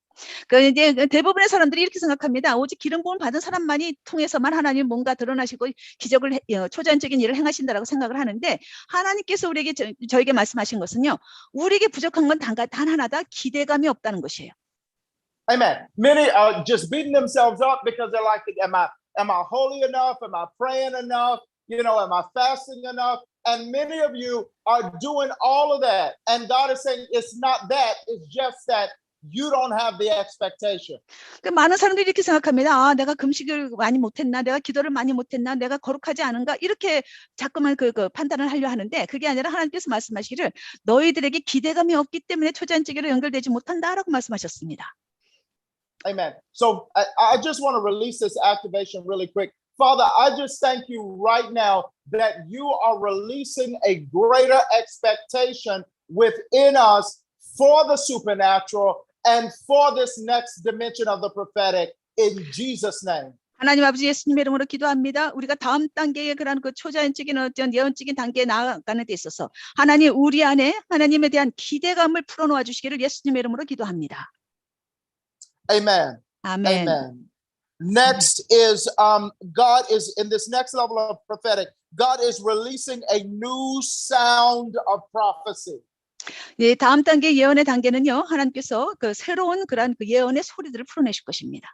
이제 대부분의 사람들이 이렇게 생각합니다. 오직 기름 부음을 받은 사람만이 통해서만 하나님 뭔가 드러나시고 기적을 초자연적인 일을 행하신다라고 생각을 하는데, 하나님께서 우리에게 저에게 말씀하신 것은요, 우리에게 부족한 건 단 하나다, 기대감이 없다는 것이에요. Amen. Many are just beating themselves up because they're like, am I holy enough? Am I praying enough? You know, am I fasting enough? And many of you are doing all of that. And God is saying it's not that, it's just that you don't have the expectation. 많은 사람들이 이렇게 생각합니다. 내가 금식을 많이 못했나, 내가 기도를 많이 못했나, 내가 거룩하지 않은가, 이렇게 자꾸만 그 판단을 하려 하는데, 그게 아니라 하나님께서 말씀하시기를 너희들에게 기대감이 없기 때문에 초자연적으로 연결되지 못한다라고 말씀하셨습니다. Amen. So I just want to release this activation really quick. Father, I just thank you right now that you are releasing a greater expectation within us for the supernatural and for this next dimension of the prophetic in Jesus' name. 하나님 아버지 예수님의 이름으로 기도합니다. 우리가 다음 단계의 그런 그 초자연적인 어떤 예언적인 단계에 나아가는 데 있어서 하나님, 우리 안에 하나님에 대한 기대감을 풀어놓아 주시기를 예수님의 이름으로 기도합니다. Amen. 아멘. Amen. Next is God is in this next level of prophetic. God is releasing a new sound of prophecy. 예, 다음 단계 예언의 단계는요. 하나님께서 그 새로운 그런 그 예언의 소리들을 풀어내실 것입니다.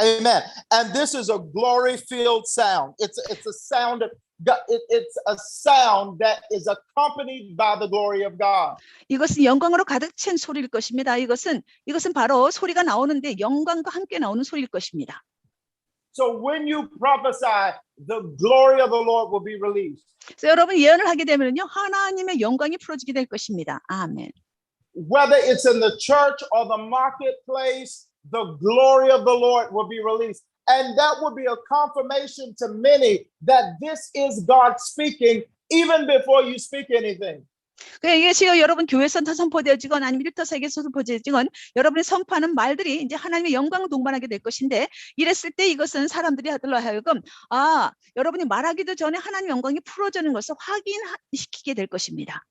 Amen. And this is a glory-filled sound. It's a sound of God. It's a sound that is accompanied by the glory of God. 이것은 영광으로 가득 찬 소리일 것입니다. 이것은 바로 소리가 나오는데 영광과 함께 나오는 소리일 것입니다. So when you prophesy, the glory of the Lord will be released. 그래서 여러분 예언을 하게 되면요. 하나님의 영광이 풀어지게 될 것입니다. 아멘. Whether it's in the church or the marketplace, the glory of the Lord will be released. And that will be a confirmation to many that this is God speaking even before you speak anything. 이게 지금 여러분 교회에서 선포되어지건 아니면 일터 세계에서 선포되어지건 여러분이 선포하는 말들이 이제 하나님의 영광을 동반하게 될 것인데 이랬을 때 이것은 사람들이 하들로 하여금 여러분이 말하기도 전에 하나님의 영광이 풀어지는 것을 확인시키게 될 것입니다.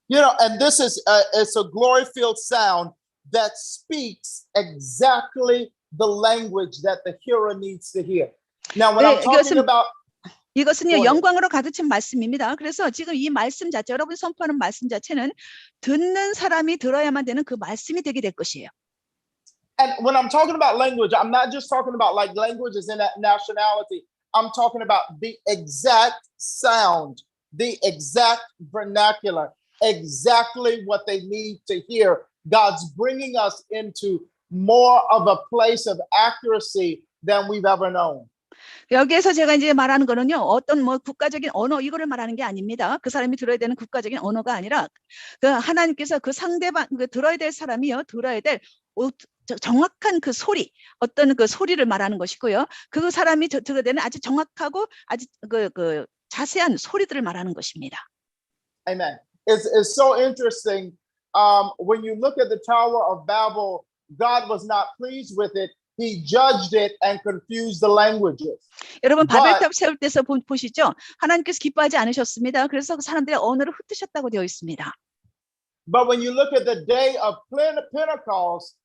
You know, and this is it's a glory-filled sound that speaks exactly the language that the hearer needs to hear. Now, when I'm talking about 이것은요 영광으로 가득 찬 말씀입니다. 그래서 지금 이 말씀 자체, 여러분이 선포하는 말씀 자체는 듣는 사람이 들어야만 되는 그 말씀이 되게 될 것이에요. And when I'm talking about language, I'm not just talking about like languages in that nationality. I'm talking about the exact sound, the exact vernacular, exactly what they need to hear. God's bringing us into more of a place of accuracy than we've ever known. 여기에서 제가 이제 말하는 거는요, 어떤 뭐 국가적인 언어 이거를 말하는 게 아닙니다. 그 사람이 들어야 되는 국가적인 언어가 아니라 그 하나님께서 그 상대방 그 들어야 될 사람이요, 들어야 될 정확한 그 소리, 어떤 그 소리를 말하는 것이고요. 그 사람이 들어야 되는 아주 정확하고 아주 그 자세한 소리들을 말하는 것입니다. Amen. It's so interesting. When you look at the Tower of Babel, God was not pleased with it. He judged it and confused the languages. 여러분 바벨탑 세울 때서 보시죠. 하나님께서 기뻐하지 않으셨습니다. 그래서 그 사람들의 언어를 흩으셨다고 되어 있습니다. But when you look at the day of Pentecost,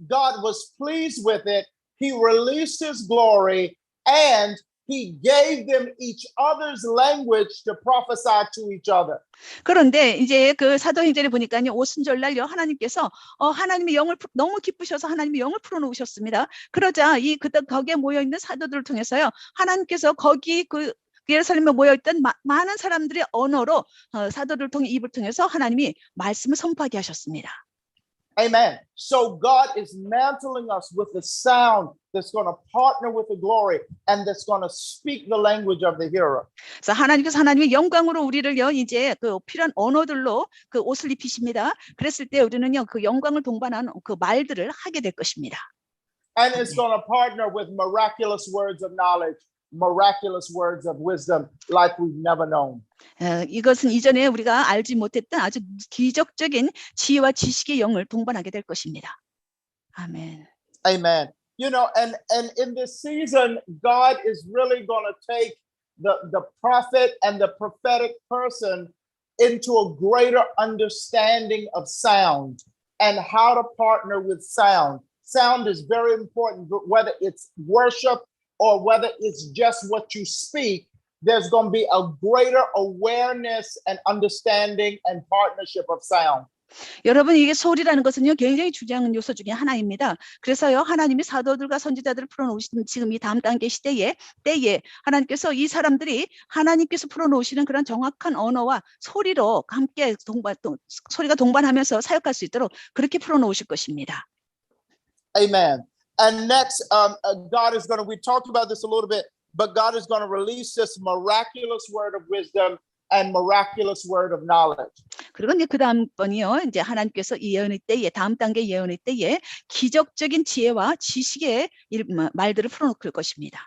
God was pleased with it. He released his glory and he gave them each other's language to prophesy to each other. 그런데 이제 그 사도행전에 보니까요, 오순절날요 하나님께서 하나님의 영을 너무 기쁘셔서 하나님의 영을 풀어놓으셨습니다. 그러자 거기에 모여 있는 사도들을 통해서요, 하나님께서 거기 그 예루살렘에 모여있던 많은 사람들의 언어로 사도들을 통해 입을 통해서 하나님이 말씀을 선포하게 하셨습니다. Amen. So God is mantling us with the sound that's going to partner with the glory and that's going to speak the language of the hearer. 그래서 하나님께서 하나님의 영광으로 우리를요 이제 그 필요한 언어들로 그 옷을 입히십니다. 그랬을 때 우리는요 그 영광을 동반한 그 말들을 하게 될 것입니다. And it's going to partner with miraculous words of knowledge, miraculous words of wisdom like we've never known. 이것은 이전에 우리가 알지 못했던 아주 기적적인 지혜와 지식의 영을 동반하게 될 것입니다. 아멘. Amen. You know, and in this season, God is really going to take the prophet and the prophetic person into a greater understanding of sound and how to partner with sound. Sound is very important, whether it's worship or whether it's just what you speak. There's going to be a greater awareness and understanding and partnership of sound. 여러분 이게 소리라는 것은요 굉장히 중요한 요소 중에 하나입니다. 그래서요 하나님이 사도들과 선지자들을 풀어놓으시는 지금 이 다음 단계 시대에 하나님께서 이 사람들이 하나님께서 풀어놓으시는 그런 정확한 언어와 소리로 함께 소리가 동반하면서 사역할 수 있도록 그렇게 풀어놓으실 것입니다. Amen. And next, God is going to, we talked about this a little bit, but God is going to release this miraculous word of wisdom and miraculous word of knowledge. 그리고 이제 그 다음 번이요, 이제 하나님께서 이 예언의 때에 다음 단계 예언의 때에 기적적인 지혜와 지식의 말들을 풀어놓을 것입니다.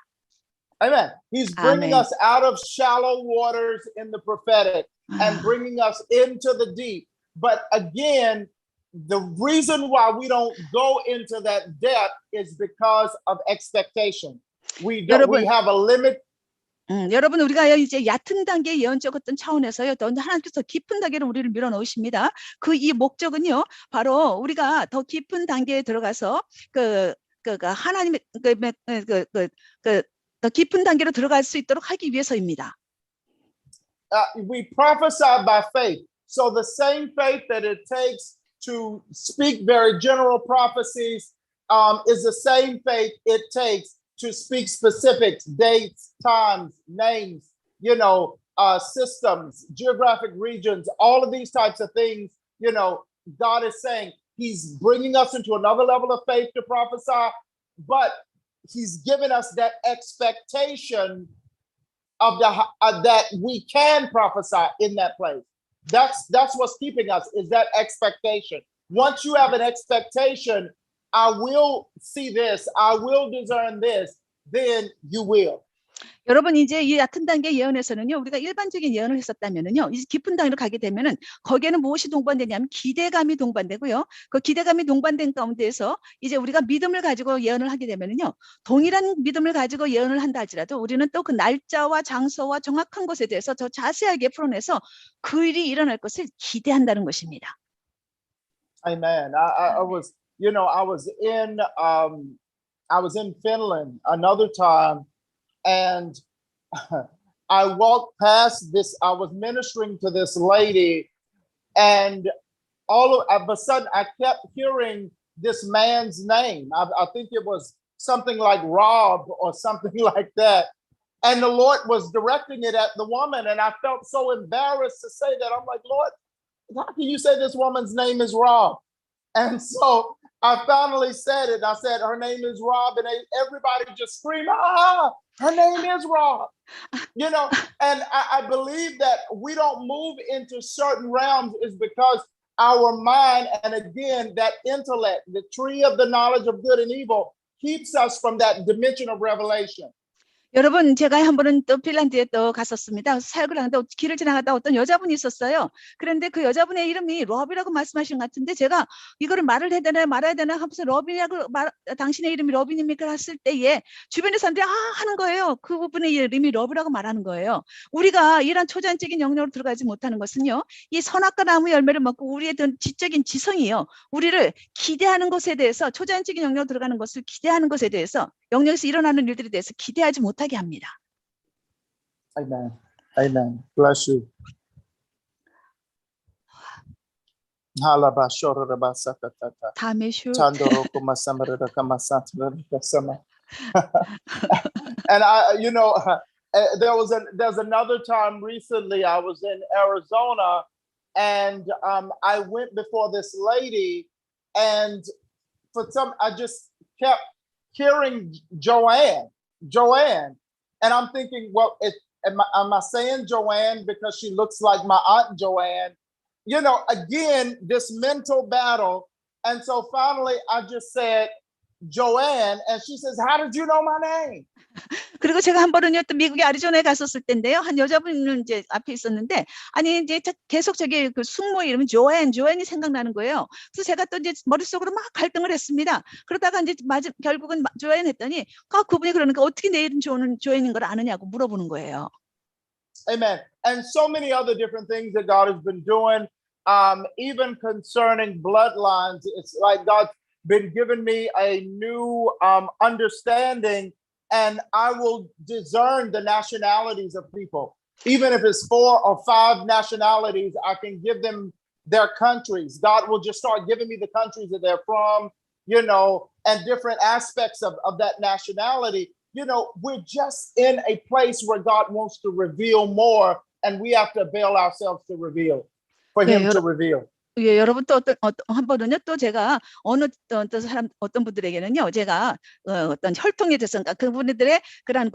Amen. He's bringing Amen. us out of shallow waters in the prophetic and bringing us into the deep. But again, the reason why we don't go into that depth is because of expectation. We have a limit. 여러분 우리가 이제 얕은 단계의 예언적 어떤 차원에서요, 또 하나님께서 깊은 단계로 우리를 밀어넣으십니다. 그 이 목적은요, 바로 우리가 더 깊은 단계에 들어가서 하나님의 더 깊은 단계로 들어갈 수 있도록 하기 위해서입니다. We prophesy by faith. So the same faith that it takes to speak very general prophecies is the same faith it takes to speak specifics, dates, times, names, systems, geographic regions, all of these types of things. God is saying he's bringing us into another level of faith to prophesy, but he's given us that expectation of that we can prophesy in that place. That's what's keeping us, is that expectation. Once you have an expectation, I will see this, I will discern this, then you will. 여러분 이제 이 얕은 단계 예언에서는요, 우리가 일반적인 예언을 했었다면은요, 이 깊은 단계로 가게 되면은 거기에는 무엇이 동반되냐면 기대감이 동반되고요. 그 기대감이 동반된 가운데에서 이제 우리가 믿음을 가지고 예언을 하게 되면은요, 동일한 믿음을 가지고 예언을 한다 할지라도 우리는 또 그 날짜와 장소와 정확한 것에 대해서 더 자세하게 풀어내서 그 일이 일어날 것을 기대한다는 것입니다. Amen. I was in Finland another time. And I walked past this, I was ministering to this lady, and all of a sudden I kept hearing this man's name. I think it was something like Rob or something like that. And the Lord was directing it at the woman. And I felt so embarrassed to say that. I'm like, Lord, how can you say this woman's name is Rob? And so I finally said it. I said, her name is Rob, and everybody just screamed, her name is Rob. And I believe that we don't move into certain realms is because our mind, and again, that intellect, the tree of the knowledge of good and evil, keeps us from that dimension of revelation. 여러분, 제가 한 번은 또 핀란드에 또 갔었습니다. 사역을 하는데 길을 지나가다 어떤 여자분이 있었어요. 그런데 그 여자분의 이름이 러비라고 말씀하신 것 같은데 제가 이거를 말을 해야 되나 말아야 되나 하면서 러비라고 당신의 이름이 러비입니까? 했을 때에 주변의 사람들이 하는 거예요. 그 부분의 이름이 러비라고 말하는 거예요. 우리가 이런 초자연적인 영역으로 들어가지 못하는 것은요. 이 선악과 나무 열매를 먹고 우리의 지적인 지성이요. 우리를 기대하는 것에 대해서 초자연적인 영역으로 들어가는 것을 기대하는 것에 대해서 영역에서 일어나는 일들에 대해서 기대하지 못하게 합니다. Amen. Amen. Bless you. 다메슈. And there's another time recently I was in Arizona, and I went before this lady, and I just kept hearing Joanne, and I'm thinking, well, am I saying Joanne because she looks like my Aunt Joanne? Again, this mental battle. And so finally I just said Joanne, and she says, how did you know my name? 그리고 제가 한 번은요, 또 미국의 아리조나에 갔었을 때인데요. 한 여자분은 이제 앞에 있었는데, 아니, 이제 계속 저기 그 숙모 이름이 조앤이 생각나는 거예요. 그래서 제가 또 이제 머릿속으로 막 갈등을 했습니다. 그러다가 이제 결국은 조앤 했더니, 그분이 그러니까 어떻게 내 이름 조앤인 걸 아느냐고 물어보는 거예요. Amen. And so many other different things that God has been doing, even concerning bloodlines. It's like God's been giving me a new understanding, and I will discern the nationalities of people. Even if it's 4 or 5 nationalities, I can give them their countries. God will just start giving me the countries that they're from, and different aspects of that nationality. We're just in a place where God wants to reveal more, and we have to avail ourselves to reveal, for him to reveal. 예, 여러분 또 한 번은요, 또 제가 어떤 분들에게는요, 제가 어떤 혈통에 대해서, 그러니까 그분들의 그런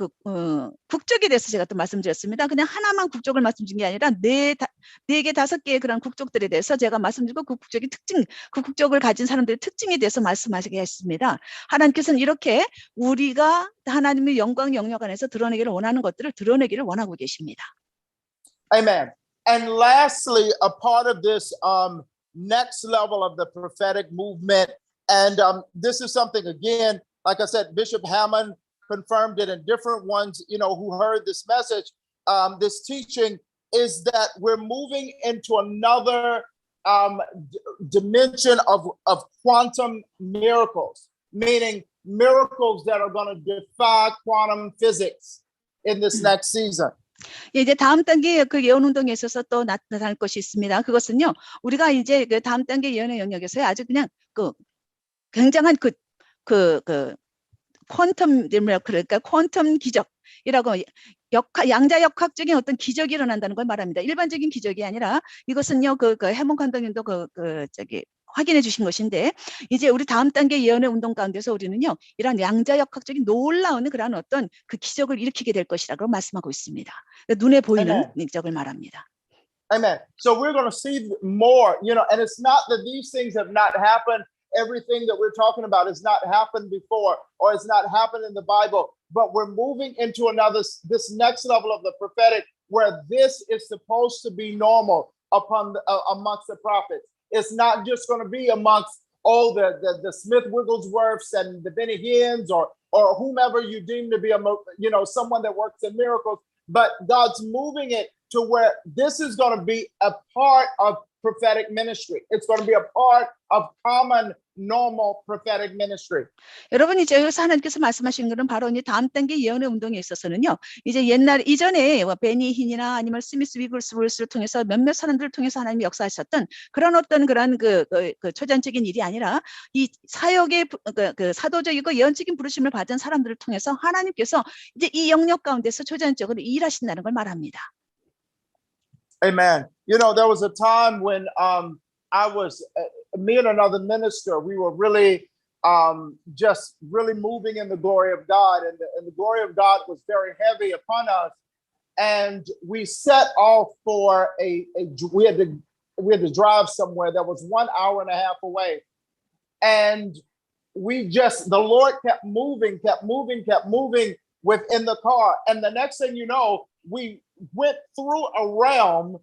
국적에 대해서 제가 또 말씀드렸습니다. 그냥 하나만 국적을 말씀드린 게 아니라 4개, 5개의 그런 국적들에 대해서 제가 말씀드리고 그 국적을 가진 사람들의 특징에 대해서 말씀하시게 했습니다. 하나님께서는 이렇게 우리가 하나님의 영광 영역 안에서 드러내기를 원하는 것들을 드러내기를 원하고 계십니다. Amen. And lastly, a part of this next level of the prophetic movement, and this is something, again, like I said, Bishop Hammond confirmed it, and different ones, who heard this message, this teaching, is that we're moving into another dimension of quantum miracles, meaning miracles that are going to defy quantum physics in this next season. 예, 이제 다음 단계 그 예언 운동에 있어서 또 나타날 것이 있습니다. 그것은요, 우리가 이제 그 다음 단계 예언의 영역에서요, 아주 그냥 그 굉장한 그 퀀텀 미러클, 그러니까 퀀텀 기적이라고 양자역학적인 어떤 기적이 일어난다는 걸 말합니다. 일반적인 기적이 아니라 이것은요, 그 해몬 감독님도 확인해 주신 것인데, 이제 우리 다음 단계 예언의 운동 가운데서 우리는요, 이런 양자역학적인 놀라운 그런 어떤 그 기적을 일으키게 될 것이라고 말씀하고 있습니다. 눈에 보이는 Amen. 기적을 말합니다. Amen. So we're going to see more, and it's not that these things have not happened. Everything that we're talking about has not happened before, or it's not happened in the Bible, but we're moving into this next level of the prophetic where this is supposed to be normal amongst the prophets. It's not just going to be amongst all the Smith Wigglesworths and the Benny Hinn's or whomever you deem to be someone that works in miracles, but God's moving it to where this is going to be a part of prophetic ministry. It's going to be a part of common, normal prophetic ministry. 여러분, 이제 여기서 하나님께서 말씀하시는 것은 바로 이제 다음 단계 예언의 운동에 있어서는요, 이제 이전에 베니 힌이나 아니면 스미스 위글스월스를 통해서 몇몇 사람들을 통해서 하나님이 역사하셨던 그런 어떤 그런 그 초전적인 일이 아니라 이 사역의 그 사도적이고 예언적인 부르심을 받은 사람들을 통해서 하나님께서 이제 이 영역 가운데서 초전적으로 일하신다는 걸 말합니다. Amen. There was a time when me and another minister, we were really just really moving in the glory of God, and the glory of God was very heavy upon us. And we set off for we had to drive somewhere that was 1 hour and a half away. And the Lord kept moving within the car. And the next thing you know, we went through a realm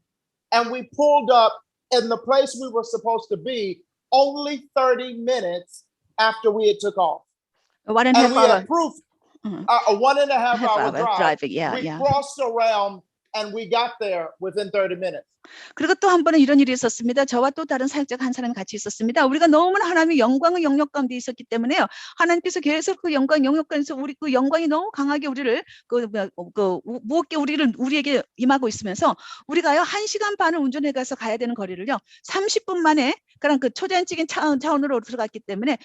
and we pulled up in the place we were supposed to be only 30 minutes after we had took off. 1.5 and we hour. had proof, a 1.5 hour drive. driving, yeah, we yeah. crossed a realm and we got there within 30 minutes. 그리고 또 한 번은 이런 일이 있었습니다. 저와 또 다른 사역자가 한 사람이 같이 있었습니다. 우리가 너무나 하나님의 영광의 영역 가운데 있었기 때문에요. 하나님께서 계속 그 영광 영역 가운데서 우리 그 영광이 너무 강하게 우리를 무겁게 우리에게 임하고 있으면서 우리가요 1시간 반을 운전해 가서 가야 되는 거리를요 30분 만에 그런 그 초자연적인 차원으로 들어갔기 때문에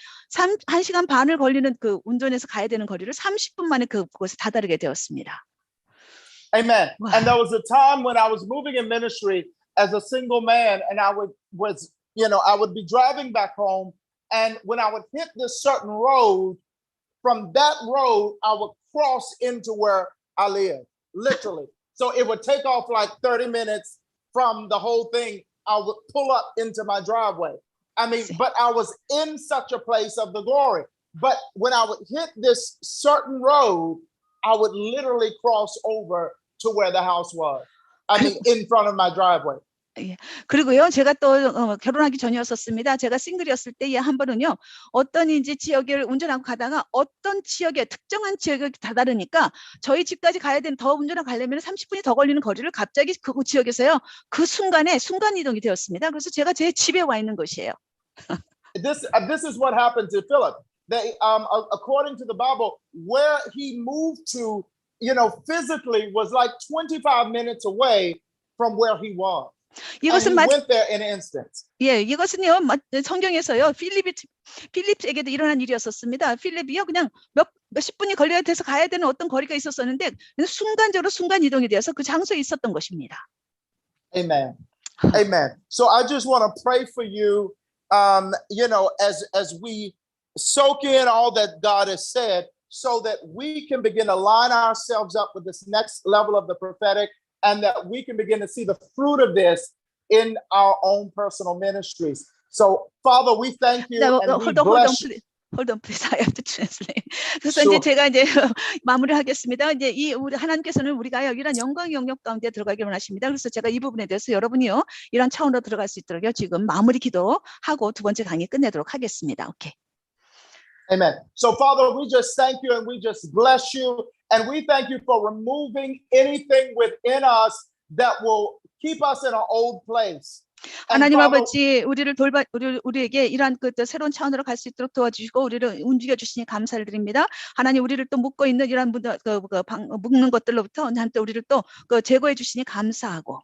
1시간 반을 걸리는 그 운전해서 가야 되는 거리를 30분 만에 그곳에 다다르게 되었습니다. Amen. Wow. And there was a time when I was moving in ministry as a single man, and I would be driving back home, and when I would hit this certain road, from that road I would cross into where I live, literally. So it would take off like 30 minutes from the whole thing. I would pull up into my driveway. But I was in such a place of the glory. But when I would hit this certain road, I would literally cross over to where the house was. In front of my driveway. 예. 그리고요, 제가 또 결혼하기 전이었었습니다. 제가 싱글이었을 때에 한 번은요, 어떤 이제 지역을 운전하고 가다가 어떤 지역에 특정한 지역에 다다르니까 저희 집까지 가야 되는 더 운전하고 가려면 30분이 더 걸리는 거리를 갑자기 그 지역에서요, 그 순간에 순간 이동이 되었습니다. 그래서 제가 제 집에 와 있는 것이에요. This is what happened to Philip. They, according to the Bible, where he moved to, physically was like 25 minutes away from where he was. 이것은 and he went there in an instant. 예, 이것은요, 성경에서요, 필립에게도 일어난 일이었었습니다. 필립이요, 그냥 몇십 분이 걸려야 돼서 가야 되는 어떤 거리가 있었었는데, 순간적으로 순간 이동이 되어서 그 장소에 있었던 것입니다. Amen. Amen. So I just want to pray for you, as we soak in all that God has said, so that we can begin to line ourselves up with this next level of the prophetic, and that we can begin to see the fruit of this in our own personal ministries. So, Father, we thank you and we bless you. Hold on, please. I have to translate. 그래서 Sure. 이제 제가 마무리하겠습니다. 이제 우리 하나님께서는 우리가 이런 영광 영역 가운데 들어가기를 원하십니다. 그래서 제가 이 부분에 대해서 여러분이요, 이런 차원으로 들어갈 수 있도록요, 지금 마무리 기도하고 두 번째 강의 끝내도록 하겠습니다. 오케이. Amen. So, Father, we just thank you and we just bless you. And we thank you for removing anything within us that will keep us in an old place. And 하나님 Father, 아버지 우리를 우리에게 이러한 그 새로운 차원으로 갈 수 있도록 도와주시고 우리를 움직여 주시니 감사를 드립니다. 하나님 우리를 또 묶고 있는 이러한 묶는 것들로부터 하나님 또 우리를 또 제거해 주시니 감사하고.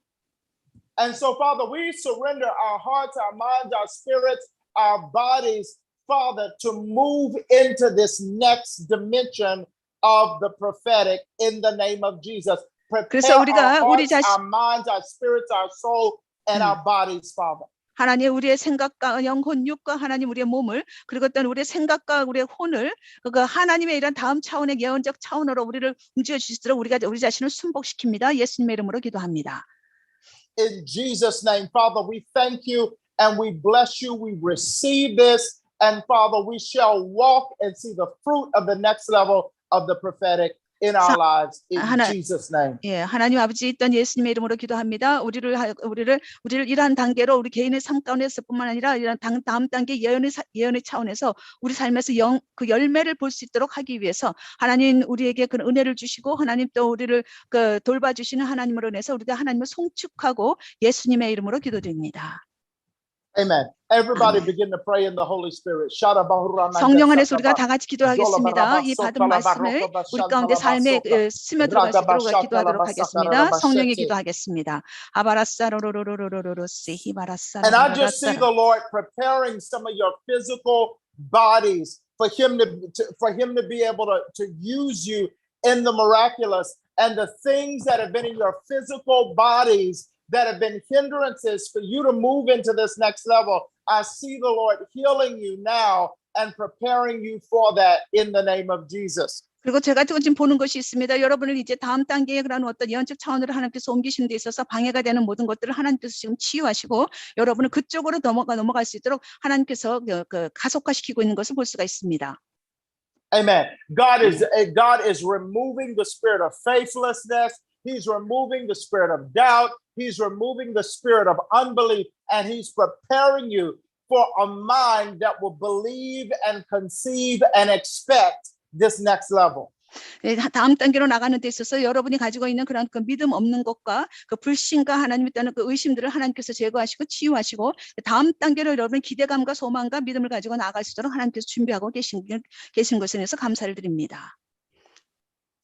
and so Father, we surrender our hearts, our minds, our spirits, our bodies, Father, to move into this next dimension of the prophetic in the name of Jesus. Prepare 그래서 우리가 our 우리 hearts, our minds, our spirits, our soul, and our bodies, Father. 하나님 우리의 생각과 영혼, 육과 하나님 우리의 몸을 그리고 또 우리의 생각과 우리의 혼을 그 하나님의 이런 다음 차원의 예언적 차원으로 우리를 움직여 주시도록 우리 자신을 순복시킵니다. 예수님의 이름으로 기도합니다. In Jesus' name, Father, we thank you and we bless you. We receive this, and Father, we shall walk and see the fruit of the next level of the prophetic in our lives. In Jesus' name. 예, 하나님 아버지 있던 예수님의 이름으로 기도합니다. 우리를 이러한 단계로 우리 개인의 삶 가운데서뿐만 아니라 이런 다음 단계 예언의 차원에서 우리 삶에서 그 열매를 볼 수 있도록 하기 위해서 하나님 우리에게 그 은혜를 주시고 하나님 또 우리를 돌봐주시는 하나님으로 인해서 우리가 하나님을 송축하고 예수님의 이름으로 기도드립니다. Amen. Everybody begin to pray in the Holy Spirit. 성령 안에서 우리가 다 같이 기도하겠습니다. 이 받은 말씀을 우리 가운데 삶에 스며들어갈 수 있도록 기도하도록 하겠습니다. 성령의 기도하겠습니다. And I just see the Lord preparing some of your physical bodies for him to be able to use you in the miraculous, and the things that have been in your physical bodies that have been hindrances for you to move into this next level. I see the Lord healing you now and preparing you for that in the name of Jesus. 그리고 제가 지금 보는 것이 있습니다. 여러분을 이제 다음 단계에 그런 어떤 예언적 차원으로 하나님께서 옮기시는 데 있어서 방해가 되는 모든 것들을 하나님께서 지금 치유하시고 여러분을 그쪽으로 넘어갈 수 있도록 하나님께서 가속화시키고 있는 것을 볼 수가 있습니다. Amen. God is removing the spirit of faithlessness. He's removing the spirit of doubt. He's removing the spirit of unbelief, and he's preparing you for a mind that will believe and conceive and expect this next level. 다음 단계로 나가는 데 있어서 여러분이 가지고 있는 그런 그 믿음 없는 것과 그 불신과 하나님에 따른 그 의심들을 하나님께서 제거하시고 치유하시고 다음 단계로 여러분의 기대감과 소망과 믿음을 가지고 나아갈 수 있도록 하나님께서 준비하고 계신 것에 대해서 감사를 드립니다.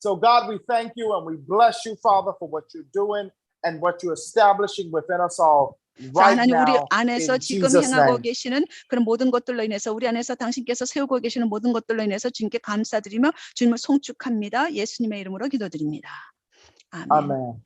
So God, we thank you and we bless you, Father, for what you're doing and what you're establishing within us all right 하나님 우리 now 안에서 in 지금 Jesus' 행하고 name. 계시는 그런 모든 것들로 인해서 우리 안에서 당신께서 세우고 계시는 모든 것들로 인해서 주님께 감사드리며 주님을 송축합니다. 예수님의 이름으로 기도드립니다. 아멘. Amen.